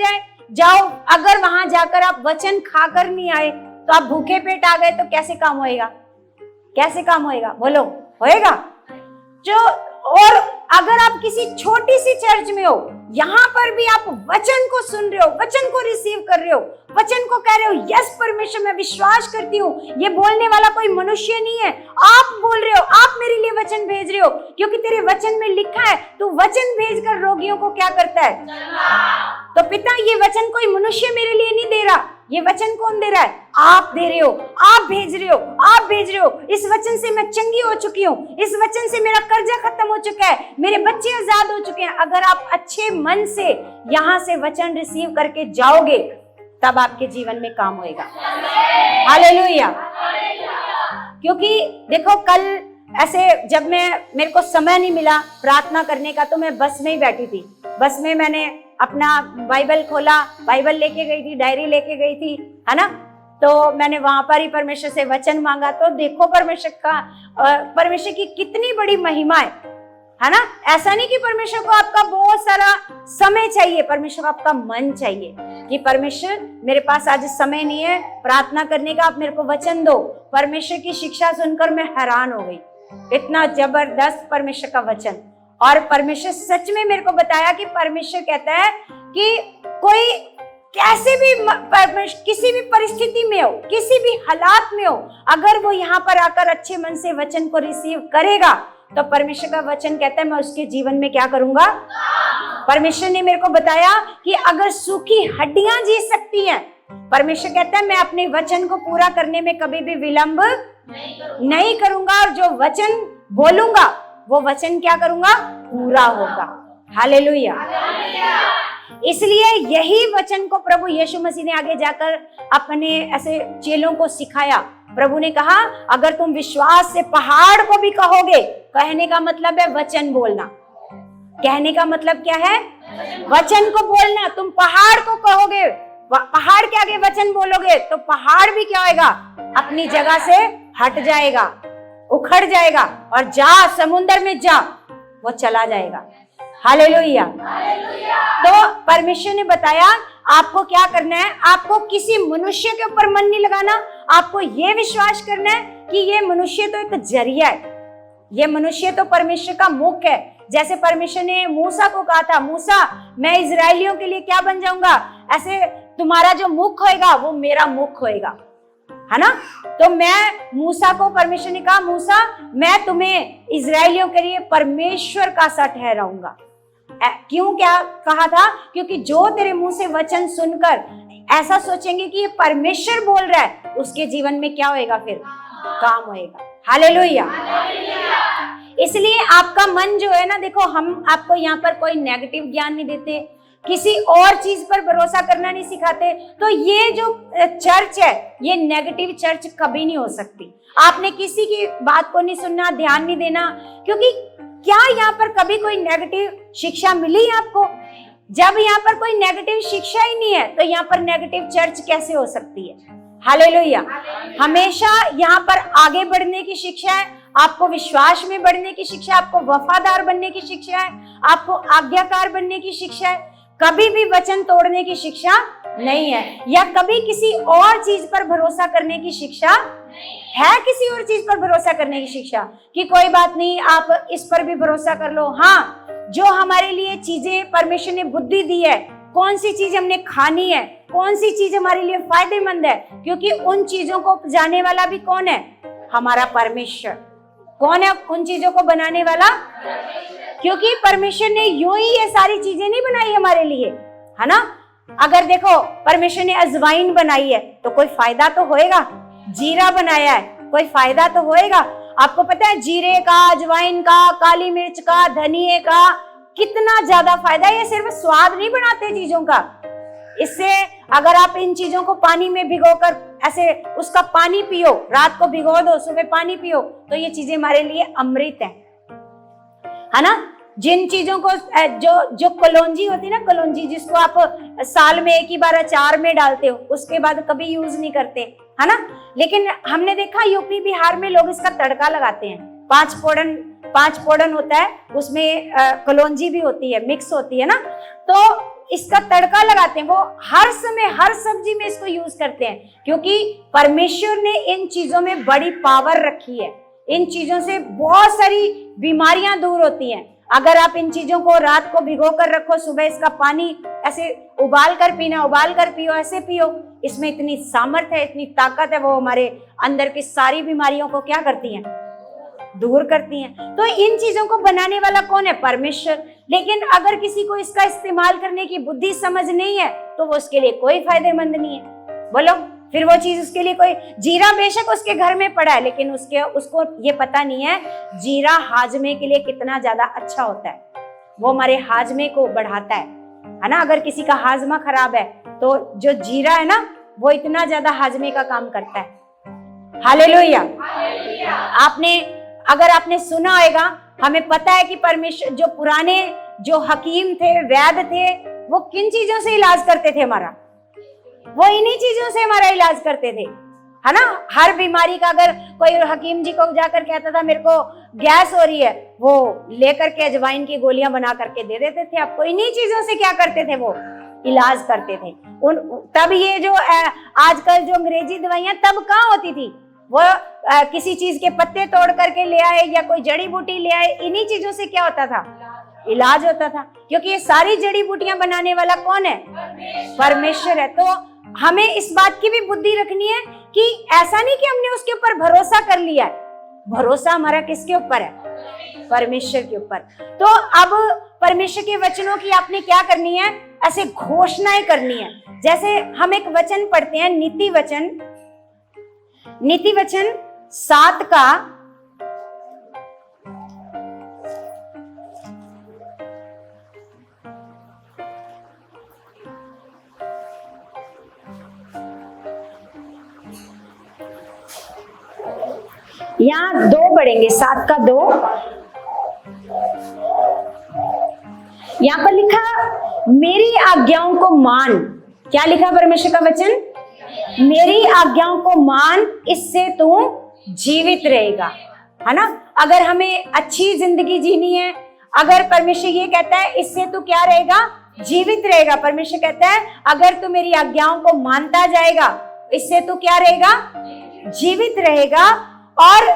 जाओ, अगर वहां जाकर आप वचन खाकर नहीं आए तो आप भूखे पेट आ गए तो कैसे काम होएगा? कैसे काम होएगा? बोलो, होएगा? और अगर आप किसी छोटी सी चर्च में हो, यहाँ पर भी आप वचन को सुन रहे हो, वचन को रिसीव कर रहे हो, वचन को कह रहे हो यस परमेश्वर मैं विश्वास करती हूँ, ये बोलने वाला कोई मनुष्य नहीं है, आप बोल रहे हो, आप मेरे लिए वचन भेज रहे हो, क्योंकि तेरे वचन में लिखा है तू वचन भेजकर रोगियों को क्या करता है? तो पिता ये वचन कोई मनुष्य मेरे लिए नहीं दे रहा, ये वचन कौन दे रहा है? आप दे रहे हो, आप भेज रहे हो, आप भेज रहे हो। इस वचन से मैं चंगी हो चुकी हूँ, इस वचन से मेरा कर्जा खत्म हो चुका है, मेरे बच्चे आजाद हो चुके हैं। अगर आप अच्छे मन से यहाँ से वचन रिसीव करके जाओगे तब आपके जीवन में काम होएगा। हालेलुया। क्योंकि देखो कल ऐसे जब मेरे को समय नहीं मिला प्रार्थना करने का तो मैं बस में ही बैठी थी। बस में मैंने अपना बाइबल खोला, बाइबल लेके गई थी, डायरी लेके गई थी, है ना। तो मैंने वहां पर ही परमेश्वर से वचन मांगा। तो देखो परमेश्वर की कितनी बड़ी महिमा है ना। ऐसा नहीं कि परमेश्वर को आपका बहुत सारा समय चाहिए, परमेश्वर को आपका मन चाहिए कि परमेश्वर मेरे पास आज समय नहीं है प्रार्थना करने का, आप मेरे को वचन दो। परमेश्वर की शिक्षा सुनकर मैं हैरान हो गई, इतना जबरदस्त परमेश्वर का वचन। और परमेश्वर सच में मेरे को बताया कि परमेश्वर कहता है कि कोई कैसे भी किसी भी परिस्थिति में हो, किसी भी हालात में हो, अगर वो यहाँ पर आकर अच्छे मन से वचन को रिसीव करेगा तो परमेश्वर का वचन कहता है मैं उसके जीवन में क्या करूंगा। परमेश्वर ने मेरे को बताया कि अगर सूखी हड्डियां जी सकती हैं, परमेश्वर कहता है मैं अपने वचन को पूरा करने में कभी भी विलंब नहीं करूंगा, और जो वचन बोलूंगा वो वचन क्या करूंगा, पूरा होगा। हालेलुया। इसलिए यही वचन को प्रभु यीशु मसीह ने आगे जाकर अपने ऐसे चेलों को सिखाया। प्रभु ने कहा अगर तुम विश्वास से पहाड़ को भी कहोगे, कहने का मतलब है वचन बोलना। कहने का मतलब क्या है? वचन को बोलना। तुम पहाड़ को कहोगे, पहाड़ के आगे वचन बोलोगे तो पहाड़ भी क्या होगा, अपनी जगह से हट जाएगा, उखड़ जाएगा और जा समुंदर में जा, वो चला जाएगा। हालेलुया। तो परमेश्वर ने बताया आपको क्या करना है, आपको किसी मनुष्य के ऊपर मन नहीं लगाना, आपको ये विश्वास करना है कि ये मनुष्य तो एक जरिया है, ये मनुष्य तो परमेश्वर का मुख है। जैसे परमेश्वर ने मूसा को कहा था, मूसा मैं इजरायलियों के लिए क्या बन जाऊंगा, ऐसे तुम्हारा जो मुख होएगा वो मेरा मुख होएगा, है ना। तो मैं मूसा को, परमेश्वर ने कहा मूसा मैं तुम्हें इजरायलियों के लिए परमेश्वर का सा ठहराऊंगा। क्यों, क्या कहा था, क्योंकि जो तेरे मुंह से वचन सुनकर ऐसा सोचेंगे कि ये परमेश्वर बोल रहा है, उसके जीवन में क्या होएगा, फिर काम होएगा। हालेलुया। इसलिए आपका मन जो है ना, देखो हम आपको यहाँ पर कोई नेगेटिव ज्ञान नहीं देते, किसी और चीज पर भरोसा करना नहीं सिखाते। तो ये जो चर्च है ये नेगेटिव चर्च कभी नहीं हो सकती। आपने किसी की बात को नहीं सुनना, ध्यान नहीं देना, क्योंकि क्या यहाँ पर कभी कोई नेगेटिव शिक्षा मिली आपको? जब यहाँ पर कोई नेगेटिव शिक्षा ही नहीं है तो यहाँ पर नेगेटिव चर्च कैसे हो सकती है? हालेलुया। हमेशा यहाँ पर आगे बढ़ने की शिक्षा है, आपको विश्वास में बढ़ने की शिक्षा, आपको वफादार बनने की शिक्षा है, आपको आज्ञाकार बनने की शिक्षा है, कभी भी वचन तोड़ने की शिक्षा नहीं है, या कभी किसी और चीज पर भरोसा करने की शिक्षा है, किसी और चीज पर भरोसा करने की शिक्षा कि कोई बात नहीं आप इस पर भी भरोसा कर लो। हाँ, जो हमारे लिए चीजें परमेश्वर ने बुद्धि दी है, कौन सी चीज हमने खानी है, कौन सी चीज हमारे लिए फायदेमंद है, क्योंकि उन चीजों को जाने वाला भी कौन है? हमारा परमेश्वर। कौन है उन चीजों को बनाने वाला? क्योंकि परमेश्वर ने यूं ही ये सारी चीजें नहीं बनाई हमारे लिए, है ना। अगर देखो परमेश्वर ने अजवाइन बनाई है तो कोई फायदा तो होएगा, जीरा बनाया है कोई फायदा तो होएगा। आपको पता है जीरे का, अजवाइन का, काली मिर्च का, धनिये का कितना ज्यादा फायदा है। ये सिर्फ स्वाद नहीं बढ़ाते चीजों का, इससे अगर आप इन चीजों को पानी में भिगोकर ऐसे उसका पानी पियो, रात को भिगो दो सुबह पानी पियो, तो ये चीजें हमारे लिए अमृत है ना। जिन चीजों को जो कलौंजी होती है ना, कलौंजी जिसको आप साल में एक ही बार अचार में डालते हो, उसके बाद कभी यूज नहीं करते, है ना। लेकिन हमने देखा यूपी बिहार में लोग इसका तड़का लगाते हैं। 5 फोड़न होता है, उसमें कलौंजी भी होती है, मिक्स होती है ना, तो इसका तड़का लगाते हैं। वो हर समय हर सब्जी में इसको यूज करते हैं, क्योंकि परमेश्वर ने इन चीजों में बड़ी पावर रखी है। इन चीजों से बहुत सारी बीमारियां दूर होती हैं। अगर आप इन चीजों को रात को भिगो कर रखो, सुबह इसका पानी ऐसे उबाल कर पीना, उबाल कर पियो, ऐसे पियो, इसमें इतनी सामर्थ है, इतनी ताकत है, वो हमारे अंदर की सारी बीमारियों को क्या करती हैं? दूर करती हैं। तो इन चीजों को बनाने वाला कौन है? परमेश्वर। लेकिन अगर किसी को इसका इस्तेमाल करने की बुद्धि समझ नहीं है तो वो उसके लिए कोई फायदेमंद नहीं है। बोलो, फिर वो चीज उसके लिए कोई, जीरा बेशक उसके घर में पड़ा है, लेकिन उसको ये पता नहीं है जीरा हाजमे के लिए कितना ज्यादा अच्छा होता है। वो हमारे हाजमे को बढ़ाता है ना। अगर किसी का हाजमा खराब है तो जो जीरा है ना, वो इतना ज्यादा हाजमे का काम करता है। हालेलुया। अगर आपने सुना होगा, हमें पता है कि परमेश्वर, जो पुराने जो हकीम थे, वैद्य थे, वो किन चीजों से इलाज करते थे हमारा? वो इन्हीं चीजों से हमारा इलाज करते थे, है ना। हर बीमारी का अगर कोई हकीम जी को जाकर कहता था मेरे को गैस हो रही है, वो लेकर के अजवाइन की गोलियां बना करके दे देते थे आपको। इन्हीं चीजों से क्या करते थे? वो इलाज करते थे। तब ये जो आजकल जो अंग्रेजी दवाइयां तब कहाँ होती थी? वो किसी चीज के पत्ते तोड़ करके ले आए या कोई जड़ी बूटी ले आए, इन्हीं चीजों से क्या होता था? इलाज होता था। क्योंकि ये सारी जड़ी बूटियां बनाने वाला कौन है? परमेश्वर है। तो हमें इस बात की भी बुद्धि रखनी है कि ऐसा नहीं कि हमने उसके ऊपर भरोसा कर लिया है। भरोसा हमारा किसके ऊपर है? परमेश्वर के ऊपर। तो अब परमेश्वर के वचनों की आपने क्या करनी है? ऐसे घोषणाएं करनी है। जैसे हम एक वचन पढ़ते हैं, नीति वचन 7 का 2 पढ़ेंगे, 7 का 2। यहाँ पर लिखा मेरी आज्ञाओं को मान। क्या लिखा परमेश्वर का वचन? मेरी आज्ञाओं को मान, इससे तू जीवित रहेगा, है ना। अगर हमें अच्छी जिंदगी जीनी है, अगर परमेश्वर ये कहता है इससे तू क्या रहेगा, जीवित रहेगा। परमेश्वर कहता है अगर तू मेरी आज्ञाओं को मानता जाएगा इससे तू क्या रहेगा, जीवित रहेगा। और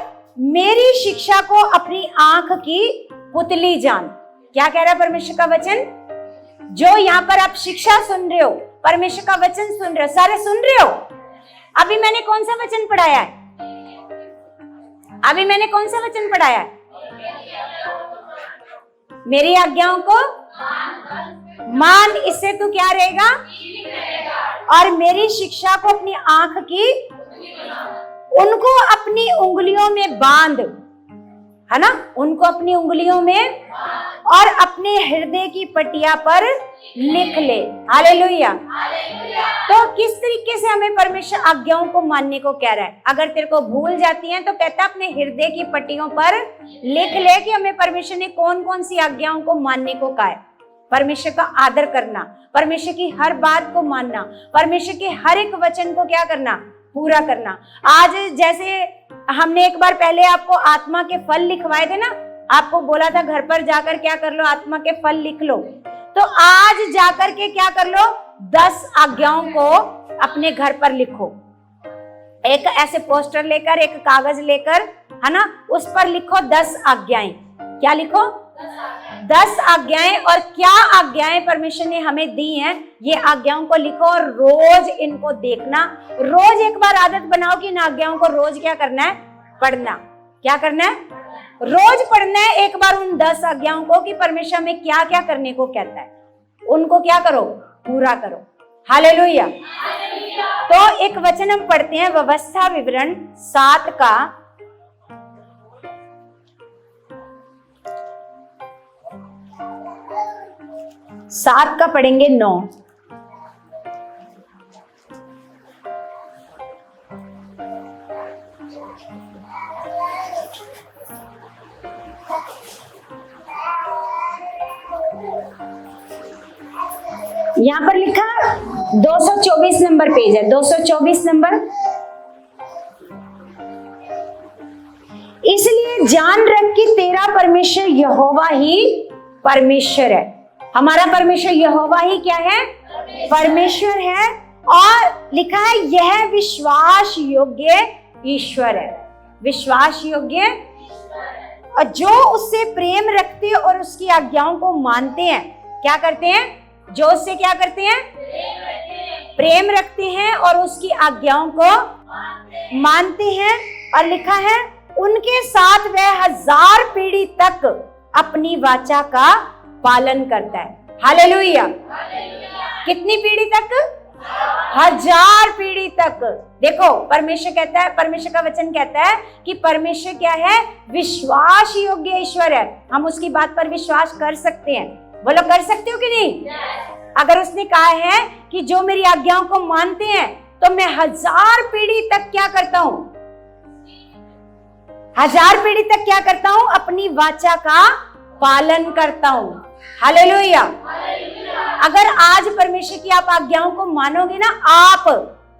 मेरी शिक्षा को अपनी आंख की पुतली जान। क्या कह रहा है परमेश्वर का वचन? जो यहाँ पर आप शिक्षा सुन रहे हो, परमेश्वर का वचन सुन रहे हो, सारे सुन रहे हो। अभी मैंने कौन सा वचन पढ़ाया है? अभी मैंने कौन सा वचन पढ़ाया है? मेरी आज्ञाओं को मान, इससे तू क्या रहेगा, और मेरी शिक्षा को अपनी आंख की, उनको अपनी उंगलियों में बांध, है ना, उनको अपनी उंगलियों में और अपने हृदय की पटिया पर लिख ले। हालेलुया। तो किस तरीके से हमें परमेश्वर आज्ञाओं को मानने को कह रहा है? अगर तेरे को भूल जाती है तो कहता है अपने हृदय की पट्टियों पर लिख ले कि हमें परमेश्वर ने कौन कौन सी आज्ञाओं को मानने को कहा है। परमेश्वर का आदर करना, परमेश्वर की हर बात को मानना, परमेश्वर के हर एक वचन को क्या करना, पूरा करना। आज जैसे हमने एक बार पहले आपको आत्मा के फल लिखवाए थे ना, आपको बोला था घर पर जाकर क्या कर लो, आत्मा के फल लिख लो। तो आज जाकर के क्या कर लो, 10 आज्ञाओं को अपने घर पर लिखो। एक ऐसे पोस्टर लेकर, एक कागज लेकर, है ना, उस पर लिखो 10 आज्ञाएं। क्या लिखो? 10 आज्ञाएं। और क्या आज्ञाएं परमेश्वर ने हमें दी हैं, ये आज्ञाओं को लिखो और रोज इनको देखना। रोज एक बार आदत बनाओ कि इन आज्ञाओं को रोज क्या करना है, पढ़ना। क्या करना है? रोज पढ़ना है एक बार उन 10 आज्ञाओं को कि परमेश्वर में क्या क्या करने को कहता है, उनको क्या करो, पूरा करो। हालेलुया। तो एक वचन हम पढ़ते हैं, व्यवस्था विवरण 7 का 7 का पढ़ेंगे 9। यहां पर लिखा 224 नंबर पेज है, 224 नंबर। इसलिए जान रख कि तेरा परमेश्वर यहोवा ही परमेश्वर है। हमारा परमेश्वर यहोवा ही क्या है, परमेश्वर है। और लिखा है यह विश्वास योग्य ईश्वर है, विश्वास योग्य। और जो उससे प्रेम रखते और उसकी आज्ञाओं को मानते हैं, क्या करते हैं, जो उससे क्या करते हैं, प्रेम रखते हैं और उसकी आज्ञाओं को मानते हैं। और लिखा है उनके साथ वह 1000 पीढ़ी तक अपनी वाचा का पालन करता है। हालेलुया। कितनी पीढ़ी तक? 1000 पीढ़ी तक। देखो परमेश्वर कहता है, परमेश्वर का वचन कहता है कि परमेश्वर क्या है, विश्वास योग्य ईश्वर है। हम उसकी बात पर विश्वास कर सकते हैं। बोलो, कर सकते हो कि नहीं? अगर उसने कहा है कि जो मेरी आज्ञाओं को मानते हैं तो मैं 1000 पीढ़ी तक क्या करता हूं, 1000 पीढ़ी तक क्या करता हूं, अपनी वाचा का पालन करता हूं। हालेलुया। अगर आज परमेश्वर की आप आज्ञाओं को मानोगे ना आप,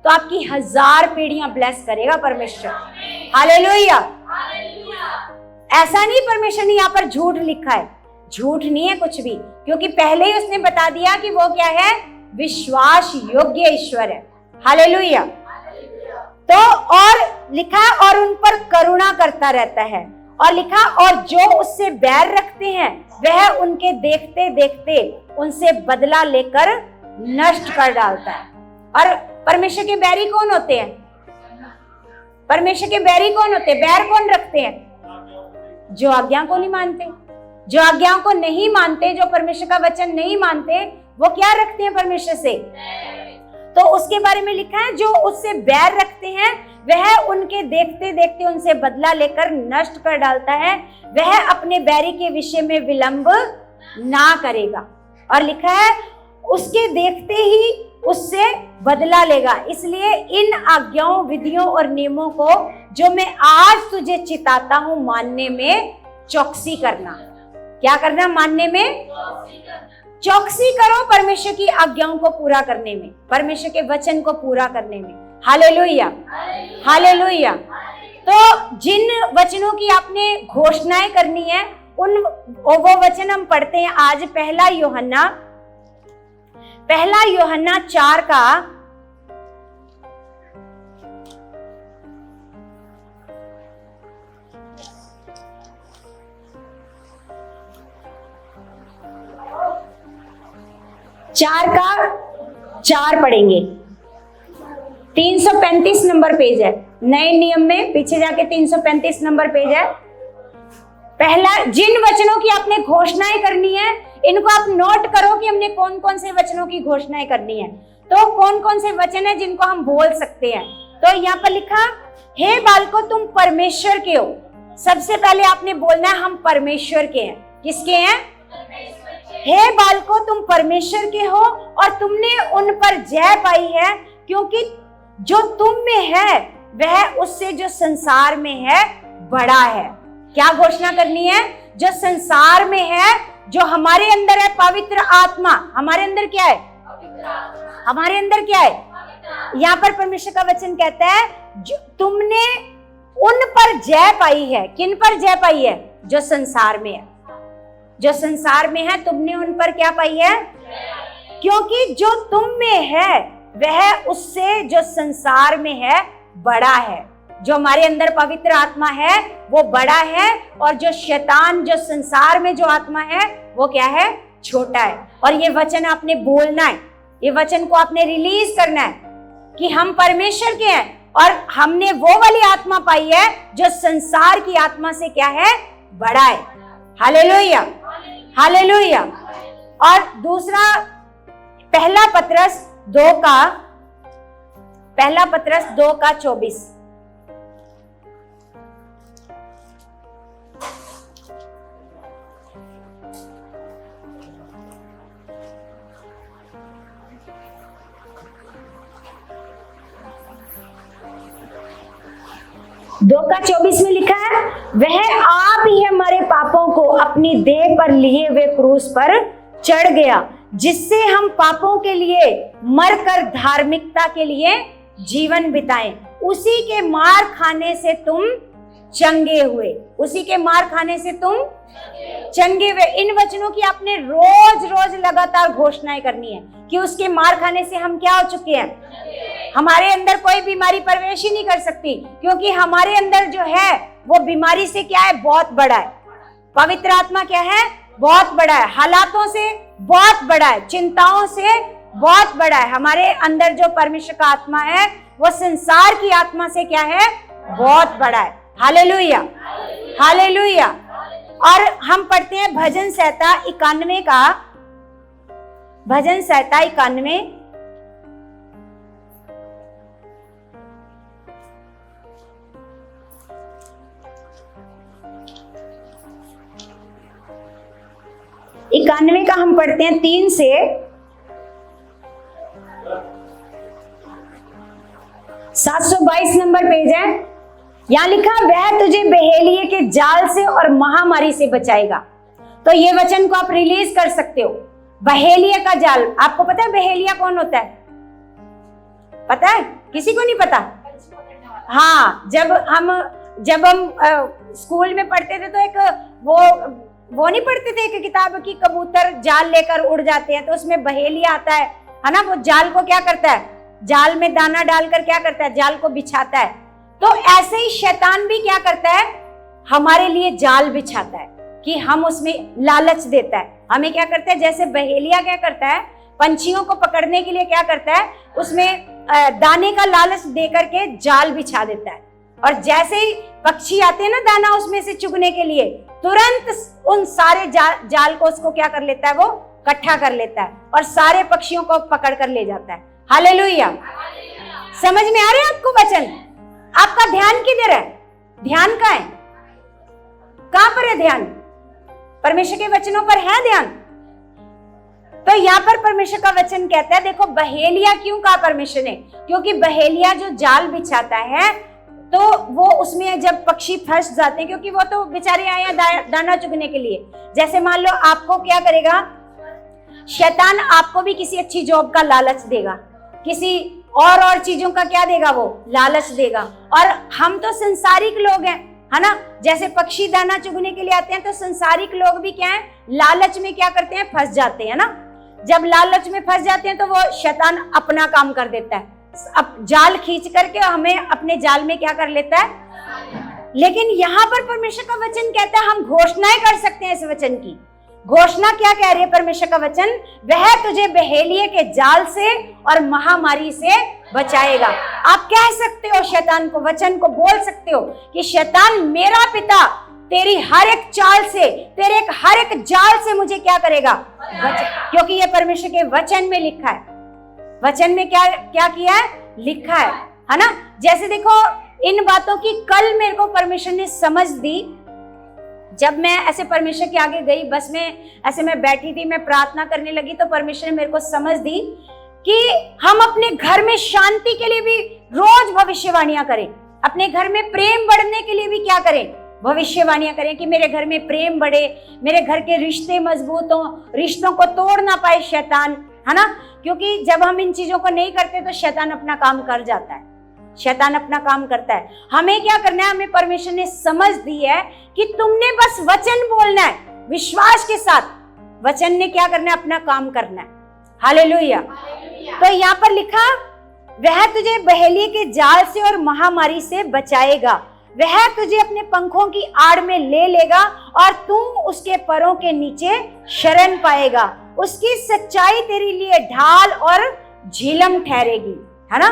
तो आपकी 1000 पीढ़ियां ब्लेस करेगा परमेश्वर। हालेलुया। ऐसा नहीं परमेश्वर ने यहाँ पर झूठ लिखा है, झूठ नहीं है कुछ भी, क्योंकि पहले ही उसने बता दिया कि वो क्या है, विश्वास योग्य ईश्वर है। हालेलुया। तो और लिखा और उन पर करुणा करता रहता है। और लिखा और जो उससे बैर रखते हैं वह उनके देखते देखते उनसे बदला लेकर नष्ट कर डालता है। और परमेश्वर के बैरी कौन होते हैं? परमेश्वर के बैरी कौन होते हैं? बैर कौन रखते हैं? जो आज्ञा को नहीं मानते, जो आज्ञाओं को नहीं मानते, जो परमेश्वर का वचन नहीं मानते, वो क्या रखते हैं परमेश्वर से? तो उसके बारे में लिखा है जो उससे बैर रखते हैं वह उनके देखते देखते उनसे बदला लेकर नष्ट कर डालता है। वह अपने बैरी के विषय में विलंब ना करेगा। और लिखा है उसके देखते ही उससे बदला लेगा। इसलिए इन आज्ञाओं, विधियों और नियमों को जो मैं आज तुझे चिताता हूं मानने में चौकसी करना। क्या करना? मानने में चौकसी करो, परमेश्वर की आज्ञाओं को पूरा करने में, परमेश्वर के वचन को पूरा करने में। Hallelujah, hallelujah. तो जिन वचनों की आपने घोषणाएं करनी है वो वचन हम पढ़ते हैं आज पहला यूहन्ना 4 का 4 पढ़ेंगे। 335 नंबर पेज है, नए नियम में पीछे जाके 335 नंबर पेज है। पहला, जिन वचनों की आपने घोषणाएं करनी है, इनको आप नोट करो कि हमने कौन कौन से वचनों की घोषणाएं करनी है। तो कौन कौन से वचन है जिनको हम बोल सकते हैं। तो यहाँ पर लिखा, हे बालकों तुम परमेश्वर के हो। सबसे पहले आपने बोलना है हम परमेश्वर के हैं। किसके हैं? हे बालकों तुम परमेश्वर के हो और तुमने उन पर जय पाई है, क्योंकि जो तुम में है वह उससे जो संसार में है बड़ा है। क्या घोषणा करनी है? जो संसार में है, जो हमारे अंदर है पवित्र आत्मा। हमारे अंदर क्या है? हमारे अंदर क्या है? यहाँ पर परमेश्वर का वचन कहता है जो तुमने उन पर जय पाई है। किन पर जय पाई है? जो संसार में है। जो संसार में है तुमने उन पर क्या पाई है? क्योंकि जो तुम में है वह उससे जो संसार में है बड़ा है। जो हमारे अंदर पवित्र आत्मा है वो बड़ा है, और जो शैतान, जो संसार में जो आत्मा है वो क्या है? छोटा है। और ये वचन आपने बोलना है, ये वचन को आपने रिलीज करना है कि हम परमेश्वर के हैं और हमने वो वाली आत्मा पाई है जो संसार की आत्मा से क्या है? बड़ा है। Hallelujah, hallelujah. और दूसरा, पहला पतरस 2 का 24। दो का 24 में लिखा है, वह आप ही हमारे पापों को अपनी देह पर लिए हुए क्रूस पर चढ़ गया, जिससे हम पापों के लिए मरकर धार्मिकता के लिए जीवन बिताएं। उसी के मार खाने से तुम चंगे हुए। उसी के मार खाने से तुम चंगे हुए। इन वचनों की आपने रोज रोज लगातार घोषणाएं करनी है कि उसके मार खाने से हम क्या हो चुके हैं? हमारे अंदर कोई बीमारी प्रवेश ही नहीं कर सकती, क्योंकि हमारे अंदर जो है वो बीमारी से क्या है? बहुत बड़ा है। पवित्र आत्मा क्या है? बहुत बड़ा है। हालातों से बहुत बड़ा है, चिंताओं से बहुत बड़ा है। हमारे अंदर जो परमेश्वर का आत्मा है वो संसार की आत्मा से क्या है? बहुत बड़ा है। Hallelujah, hallelujah. और हम पढ़ते हैं भजन संहिता 91 का, भजन संहिता 91 91 का हम पढ़ते हैं 3 से 722 नंबर पेज है। यहां लिखा, वह तुझे बहेलिये के जाल से और महामारी से बचाएगा। तो ये वचन को आप रिलीज कर सकते हो। बहेलिया का जाल, आपको पता है बहेलिया कौन होता है? पता है? किसी को नहीं पता? हाँ, जब हम स्कूल में पढ़ते थे तो एक वो नहीं पढ़ते थे एक किताब की कबूतर जाल लेकर उड़ जाते हैं, तो उसमें बहेलिया आता है ना। वो जाल को क्या करता है? जाल में दाना डालकर क्या करता है? जाल को बिछाता है। तो ऐसे ही शैतान भी क्या करता है? हमारे लिए जाल बिछाता है कि हम उसमें लालच देता है। हमें क्या करता है? जैसे बहेलिया क्या करता है? पंछियों को पकड़ने के लिए क्या करता है? उसमें दाने का लालच दे करके जाल बिछा देता है। और जैसे ही पक्षी आते हैं ना दाना उसमें से चुगने के लिए, तुरंत उन सारे जाल को उसको क्या कर लेता है? वो इकट्ठा कर लेता है और सारे पक्षियों को पकड़ कर ले जाता है। हालेलुया। समझ में आ रहे हैं आपको वचन? आपका ध्यान किधर है? ध्यान कहाँ है? कहां पर है ध्यान? परमेश्वर के वचनों पर है ध्यान। तो यहाँ पर परमेश्वर का वचन कहता है, देखो बहेलिया क्यों कहा परमेश्वर ने? क्योंकि बहेलिया जो जाल बिछाता है तो वो उसमें जब पक्षी फंस जाते हैं, क्योंकि वो तो बेचारे आए हैं दाना चुगने के लिए। जैसे मान लो आपको क्या करेगा शैतान? आपको भी किसी अच्छी जॉब का लालच देगा, किसी और चीजों का क्या देगा? वो लालच देगा। और हम तो संसारिक लोग हैं, है ना। जैसे पक्षी दाना चुगने के लिए आते हैं, तो संसारिक लोग भी क्या है, लालच में क्या करते हैं, फंस जाते हैं ना। जब लालच में फंस जाते हैं तो वो शैतान अपना काम कर देता है, अब जाल खींच करके हमें अपने जाल में क्या कर लेता है। लेकिन यहाँ पर परमेश्वर का वचन कहता है हम घोषणाएं कर सकते हैं। इस वचन की घोषणा क्या कह रही है परमेश्वर का वचन, वह तुझे बहेलिये के जाल से और महामारी से बचाएगा। आप कह सकते हो शैतान को, वचन को बोल सकते हो कि शैतान मेरा पिता तेरी हर एक चाल से, तेरे हर एक जाल से मुझे क्या करेगा, क्योंकि ये परमेश्वर के वचन में लिखा है। वचन में क्या क्या किया है, लिखा है ना। जैसे देखो इन बातों की कल मेरे को परमेश्वर ने समझ दी। जब मैं ऐसे परमेश्वर के आगे गई, बस में ऐसे मैं बैठी थी, मैं प्रार्थना करने लगी, तो परमेश्वर ने मेरे को समझ दी कि हम अपने घर में शांति के लिए भी रोज भविष्यवाणियां करें, अपने घर में प्रेम बढ़ने के लिए भी क्या करें, भविष्यवाणियां करें कि मेरे घर में प्रेम बढ़े, मेरे घर के रिश्ते मजबूत हों, रिश्तों को तोड़ ना पाए शैतान, है ना। क्योंकि जब हम इन चीजों को नहीं करते तो शैतान अपना काम कर जाता है, शैतान अपना काम करता है। हमें क्या करना है, हमें परमेश्वर ने समझ दी है कि तुमने बस वचन बोलना है, विश्वास के साथ वचन ने क्या करना है, अपना काम करना है। हालेलुया। तो यहाँ पर लिखा, वह तुझे बहेलिये के जाल से और महामारी से बचाएगा, वह तुझे अपने पंखों की आड़ में ले लेगा और तू उसके परों के नीचे शरण पाएगा। उसकी सच्चाई तेरे लिए ढाल और झिलम ठहरेगी, है ना।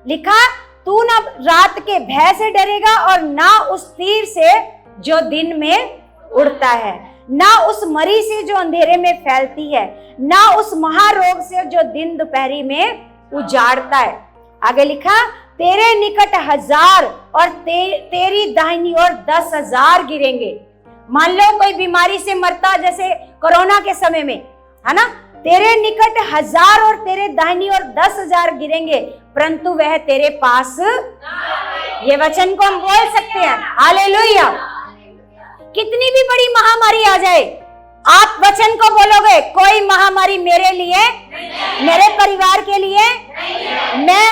लिखा, तू ना रात के भय से डरेगा और ना उस तीर से जो दिन में उड़ता है, ना उस मरी से जो अंधेरे में फैलती है, ना उस महारोग से जो दिन दोपहरी में उजाड़ता है। आगे लिखा, तेरे निकट 1000 और तेरी दाहिनी ओर 10,000 गिरेंगे। मान लो कोई बीमारी से मरता, जैसे कोरोना के समय में, है ना, तेरे निकट 1000 और तेरे दाहिनी ओर 10,000 गिरेंगे, परंतु वह तेरे पास, ये वचन को हम बोल सकते हैं। हालेलुया। कितनी भी बड़ी महामारी आ जाए, आप वचन को बोलोगे, कोई महामारी मेरे लिए, मेरे परिवार के लिए, मैं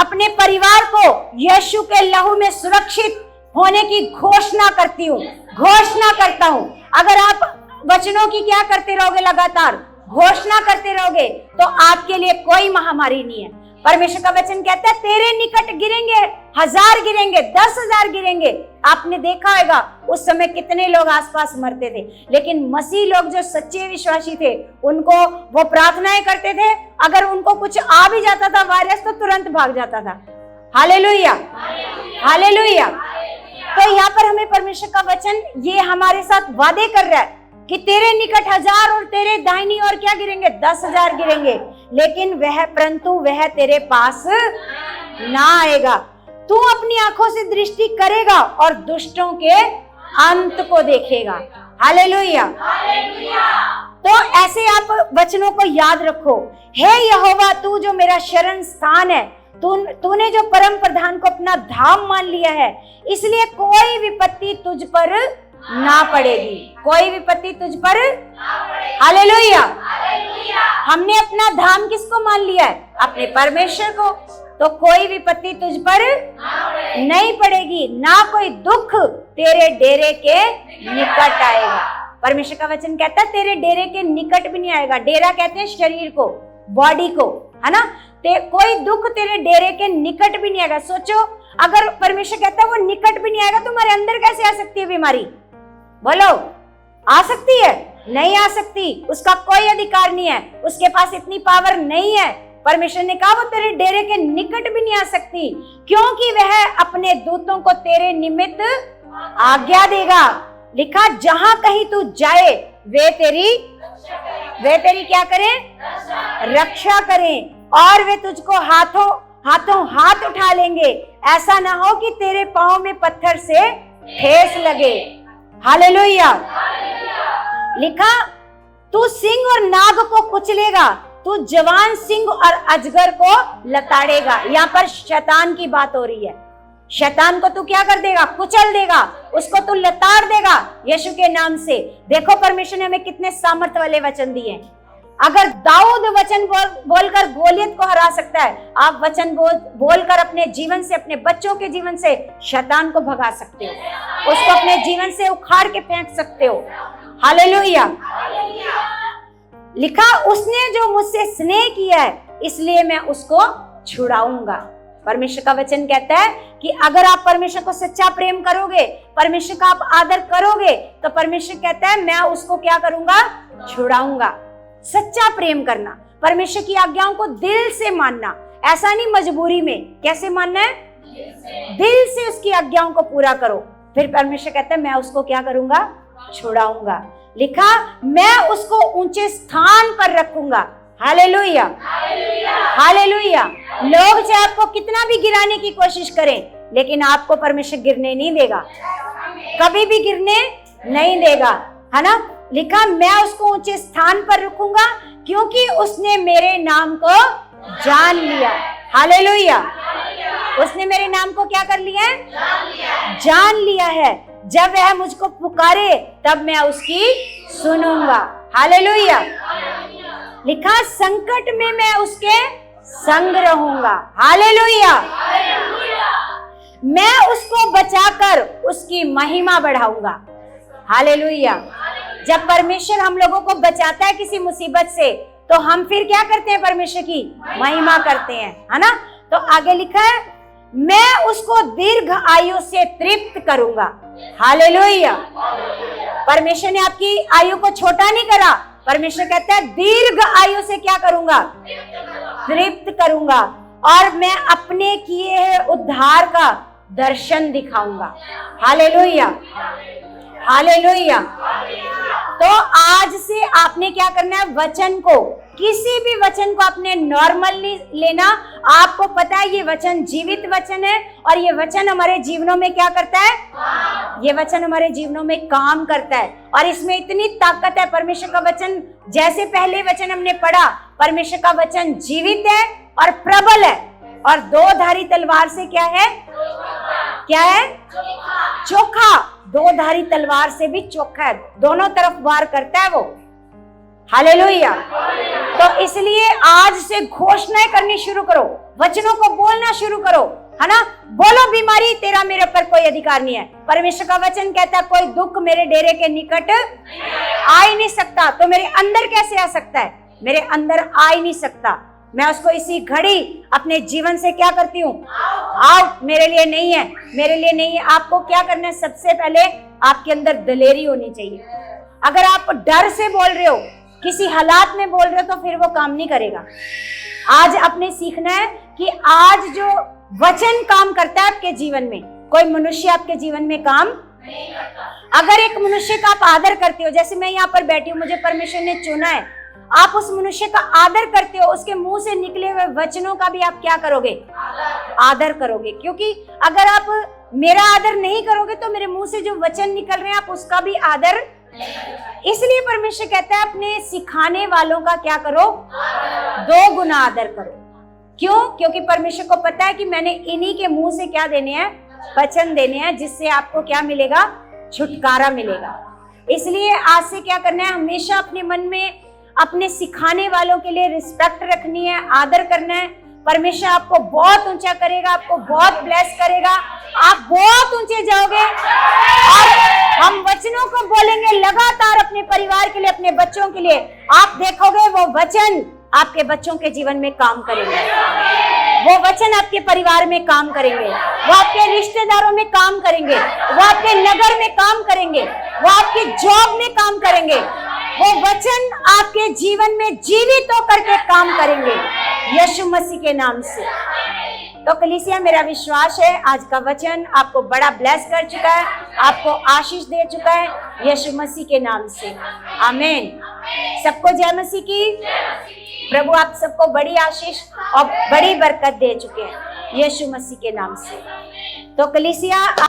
अपने परिवार को यीशु के लहू में सुरक्षित होने की घोषणा करती हूँ, घोषणा करता हूँ। अगर आप वचनों की क्या करते रहोगे, लगातार घोषणा करते रहोगे, तो आपके लिए कोई महामारी नहीं है। परमेश्वर का वचन कहता है तेरे निकट गिरेंगे, 1000 गिरेंगे, 10,000 गिरेंगे। आपने देखा होगा उस समय कितने लोग आसपास मरते थे, लेकिन मसीह लोग जो सच्चे विश्वासी थे, उनको वो प्रार्थनाएं करते थे, अगर उनको कुछ आ भी जाता था वायरस, तो तुरंत भाग जाता था। Hallelujah, hallelujah. तो यहाँ पर हमें परमेश्वर का वचन ये हमारे साथ वादे कर रहा है कि तेरे निकट 1000 और तेरे दाहिनी ओर क्या गिरेंगे, 10,000 गिरेंगे, लेकिन परंतु वह तेरे पास ना आएगा। तू अपनी आंखों से दृष्टि करेगा और दुष्टों के अंत को देखेगा। हालेलुया। तो ऐसे आप वचनों को याद रखो। हे यहोवा, तू जो मेरा शरण स्थान है, तूने जो परम प्रधान को अपना धाम मान लिया है, इसलिए कोई विपत्ति तुझ पर ना पड़ेगी, कोई विपत्ति तुझ पर। हालेलुया। हमने अपना धाम किसको मान लिया है, अपने परमेश्वर को, तो कोई विपत्ति तुझ पर नहीं पड़ेगी, ना कोई दुख तेरे डेरे के निकट आएगा। परमेश्वर का वचन कहता है तेरे डेरे के निकट भी नहीं आएगा। डेरा कहते हैं शरीर को, बॉडी को, है ना। कोई दुख तेरे डेरे के निकट भी नहीं आएगा। सोचो, अगर परमेश्वर कहता है वो निकट भी नहीं आएगा, तुम्हारे अंदर कैसे आ सकती है बीमारी? बोलो, आ सकती है? नहीं आ सकती। उसका कोई अधिकार नहीं है, उसके पास इतनी पावर नहीं है। परमेश्वर ने कहा वो तेरे डेरे के निकट भी नहीं आ सकती, क्योंकि वह अपने दूतों को तेरे निमित्त आज्ञा देगा। लिखा, जहां कहीं तू जाए वे तेरी क्या करें, रक्षा करें, और वे तुझको हाथों हाथ उठा लेंगे, ऐसा ना हो कि तेरे पांव में पत्थर से ठेस लगे। हालेलुया। लिखा, तू सिंह और नाग को कुचलेगा, तू जवान सिंह और अजगर को लताड़ेगा। यहाँ पर शैतान की बात हो रही है। शैतान को तू क्या कर देगा, कुचल देगा, उसको तू लताड़ देगा यीशु के नाम से। देखो परमेश्वर ने हमें कितने सामर्थ्य वाले वचन दिए। अगर दाऊद वचन बोलकर गोलियत को हरा सकता है, आप वचन बोलकर अपने जीवन से, अपने बच्चों के जीवन से शैतान को भगा सकते हो, उसको अपने जीवन से उखाड़ के फेंक सकते हो। हालेलुया। लिखा, उसने जो मुझसे स्नेह किया है इसलिए मैं उसको छुड़ाऊंगा। परमेश्वर का वचन कहता है कि अगर आप परमेश्वर को सच्चा प्रेम करोगे, परमेश्वर का आप आदर करोगे, तो परमेश्वर कहता है मैं उसको क्या करूंगा, छुड़ाऊंगा। सच्चा प्रेम करना, परमेश्वर की आज्ञाओं को दिल से मानना, ऐसा नहीं मजबूरी में। कैसे मानना है? दिल से उसकी आज्ञाओं को पूरा करो। फिर परमेश्वर कहता है मैं उसको क्या करूंगा, छुड़ाऊंगा। लिखा, मैं उसको ऊंचे स्थान पर रखूंगा। Hallelujah, hallelujah. लोग चाहे आपको कितना भी गिराने की कोशिश करें, लेकिन आपको परमेश्वर गिरने नहीं देगा, कभी भी गिरने नहीं देगा, है ना। लिखा, मैं उसको ऊंचे स्थान पर रखूंगा क्योंकि उसने मेरे नाम को जान लिया। हालेलुया। उसने मेरे नाम को क्या कर लिया है? जान लिया है। जब वह मुझको पुकारे तब मैं उसकी सुनूंगा। हालेलुया। लिखा, संकट में मैं उसके संग रहूंगा। हालेलुया। मैं उसको बचाकर उसकी महिमा बढ़ाऊंगा। हालेलुया। जब परमेश्वर हम लोगों को बचाता है किसी मुसीबत से, तो हम फिर क्या करते हैं? परमेश्वर की महिमा करते हैं, है ना। तो आगे लिखा है, मैं उसको दीर्घ आयु से तृप्त करूंगा। हालेलुया। परमेश्वर ने आपकी आयु को छोटा नहीं करा, परमेश्वर कहता है दीर्घ आयु से क्या करूंगा? तृप्त करूंगा, और मैं अपने किए हुए उद्धार का दर्शन दिखाऊंगा। Hallelujah, hallelujah. तो आज से आपने क्या करना है? वचन को, किसी भी वचन को आपने नॉर्मल नहीं लेना। आपको पता है ये वचन जीवित वचन है, और ये वचन हमारे जीवनों में क्या करता है? ये वचन हमारे जीवनों में काम करता है, और इसमें इतनी ताकत है। परमेश्वर का वचन, जैसे पहले वचन हमने पढ़ा, परमेश्वर का वचन जीवित है और प्रबल है, और दो धारी तलवार से क्या है? क्या है? चोखा। दो धारी तलवार से भी चोखा है, दोनों तरफ वार करता है वो। हालेलुया। तो इसलिए आज से घोषणाएं करनी शुरू करो, वचनों को बोलना शुरू करो, है ना। बोलो, बीमारी तेरा मेरे पर कोई अधिकार नहीं है। परमेश्वर का वचन कहता है कोई दुख मेरे डेरे के निकट आ ही नहीं सकता। तो मेरे अंदर कैसे आ सकता है? मेरे अंदर आ ही नहीं सकता। मैं उसको इसी घड़ी अपने जीवन से क्या करती हूँ? आउट। मेरे लिए नहीं है, मेरे लिए नहीं है। आपको क्या करना है? सबसे पहले आपके अंदर दलेरी होनी चाहिए। अगर आप डर से बोल रहे हो, किसी हालात में बोल रहे हो, तो फिर वो काम नहीं करेगा। आज आपने सीखना है कि आज जो वचन काम करता है आपके जीवन में, कोई मनुष्य आपके जीवन में काम नहीं करता। अगर एक मनुष्य का आप आदर करते हो, जैसे मैं यहाँ पर बैठी हूँ, मुझे परमेश्वर ने चुना है, आप उस मनुष्य का आदर करते हो, उसके मुंह से निकले हुए वचनों का भी आप क्या करोगे? आदर करोगे। क्योंकि अगर आप मेरा आदर नहीं करोगे, तो मेरे मुंह से जो वचन निकल रहे हैं आप उसका भी आदर। इसलिए परमेश्वर कहता है अपने सिखाने वालों का क्या करो? 2 गुना आदर करो। क्यों? क्योंकि परमेश्वर को पता है कि मैंने इन्हीं के मुंह से क्या देने हैं? वचन देने हैं, जिससे आपको क्या मिलेगा? छुटकारा मिलेगा। इसलिए आज से क्या करना है? हमेशा अपने मन में अपने सिखाने वालों के लिए रिस्पेक्ट रखनी है, आदर करना है। परमेश्वर आपको बहुत ऊंचा करेगा, आपको बहुत ब्लेस करेगा, आप बहुत ऊंचे जाओगे। और हम वचनों को बोलेंगे लगातार अपने परिवार के लिए, अपने बच्चों के लिए। आप देखोगे वो वचन आपके बच्चों के जीवन में काम करेंगे, वो वचन आपके परिवार में काम करेंगे, वो आपके रिश्तेदारों में काम करेंगे, वो आपके नगर में काम करेंगे, वो आपके जॉब में काम करेंगे। वो वचन आपके जीवन में जीवित होकर के काम करेंगे, यीशु मसीह के नाम से। तो कलीसिया, मेरा विश्वास है आज का वचन आपको बड़ा ब्लेस कर चुका है, आपको आशीष दे चुका है, यीशु मसीह के नाम से। आमीन। सबको जय मसीह की। प्रभु आप सबको बड़ी आशीष और बड़ी बरकत दे चुके हैं, यीशु मसीह के नाम से। तो कलीसिया,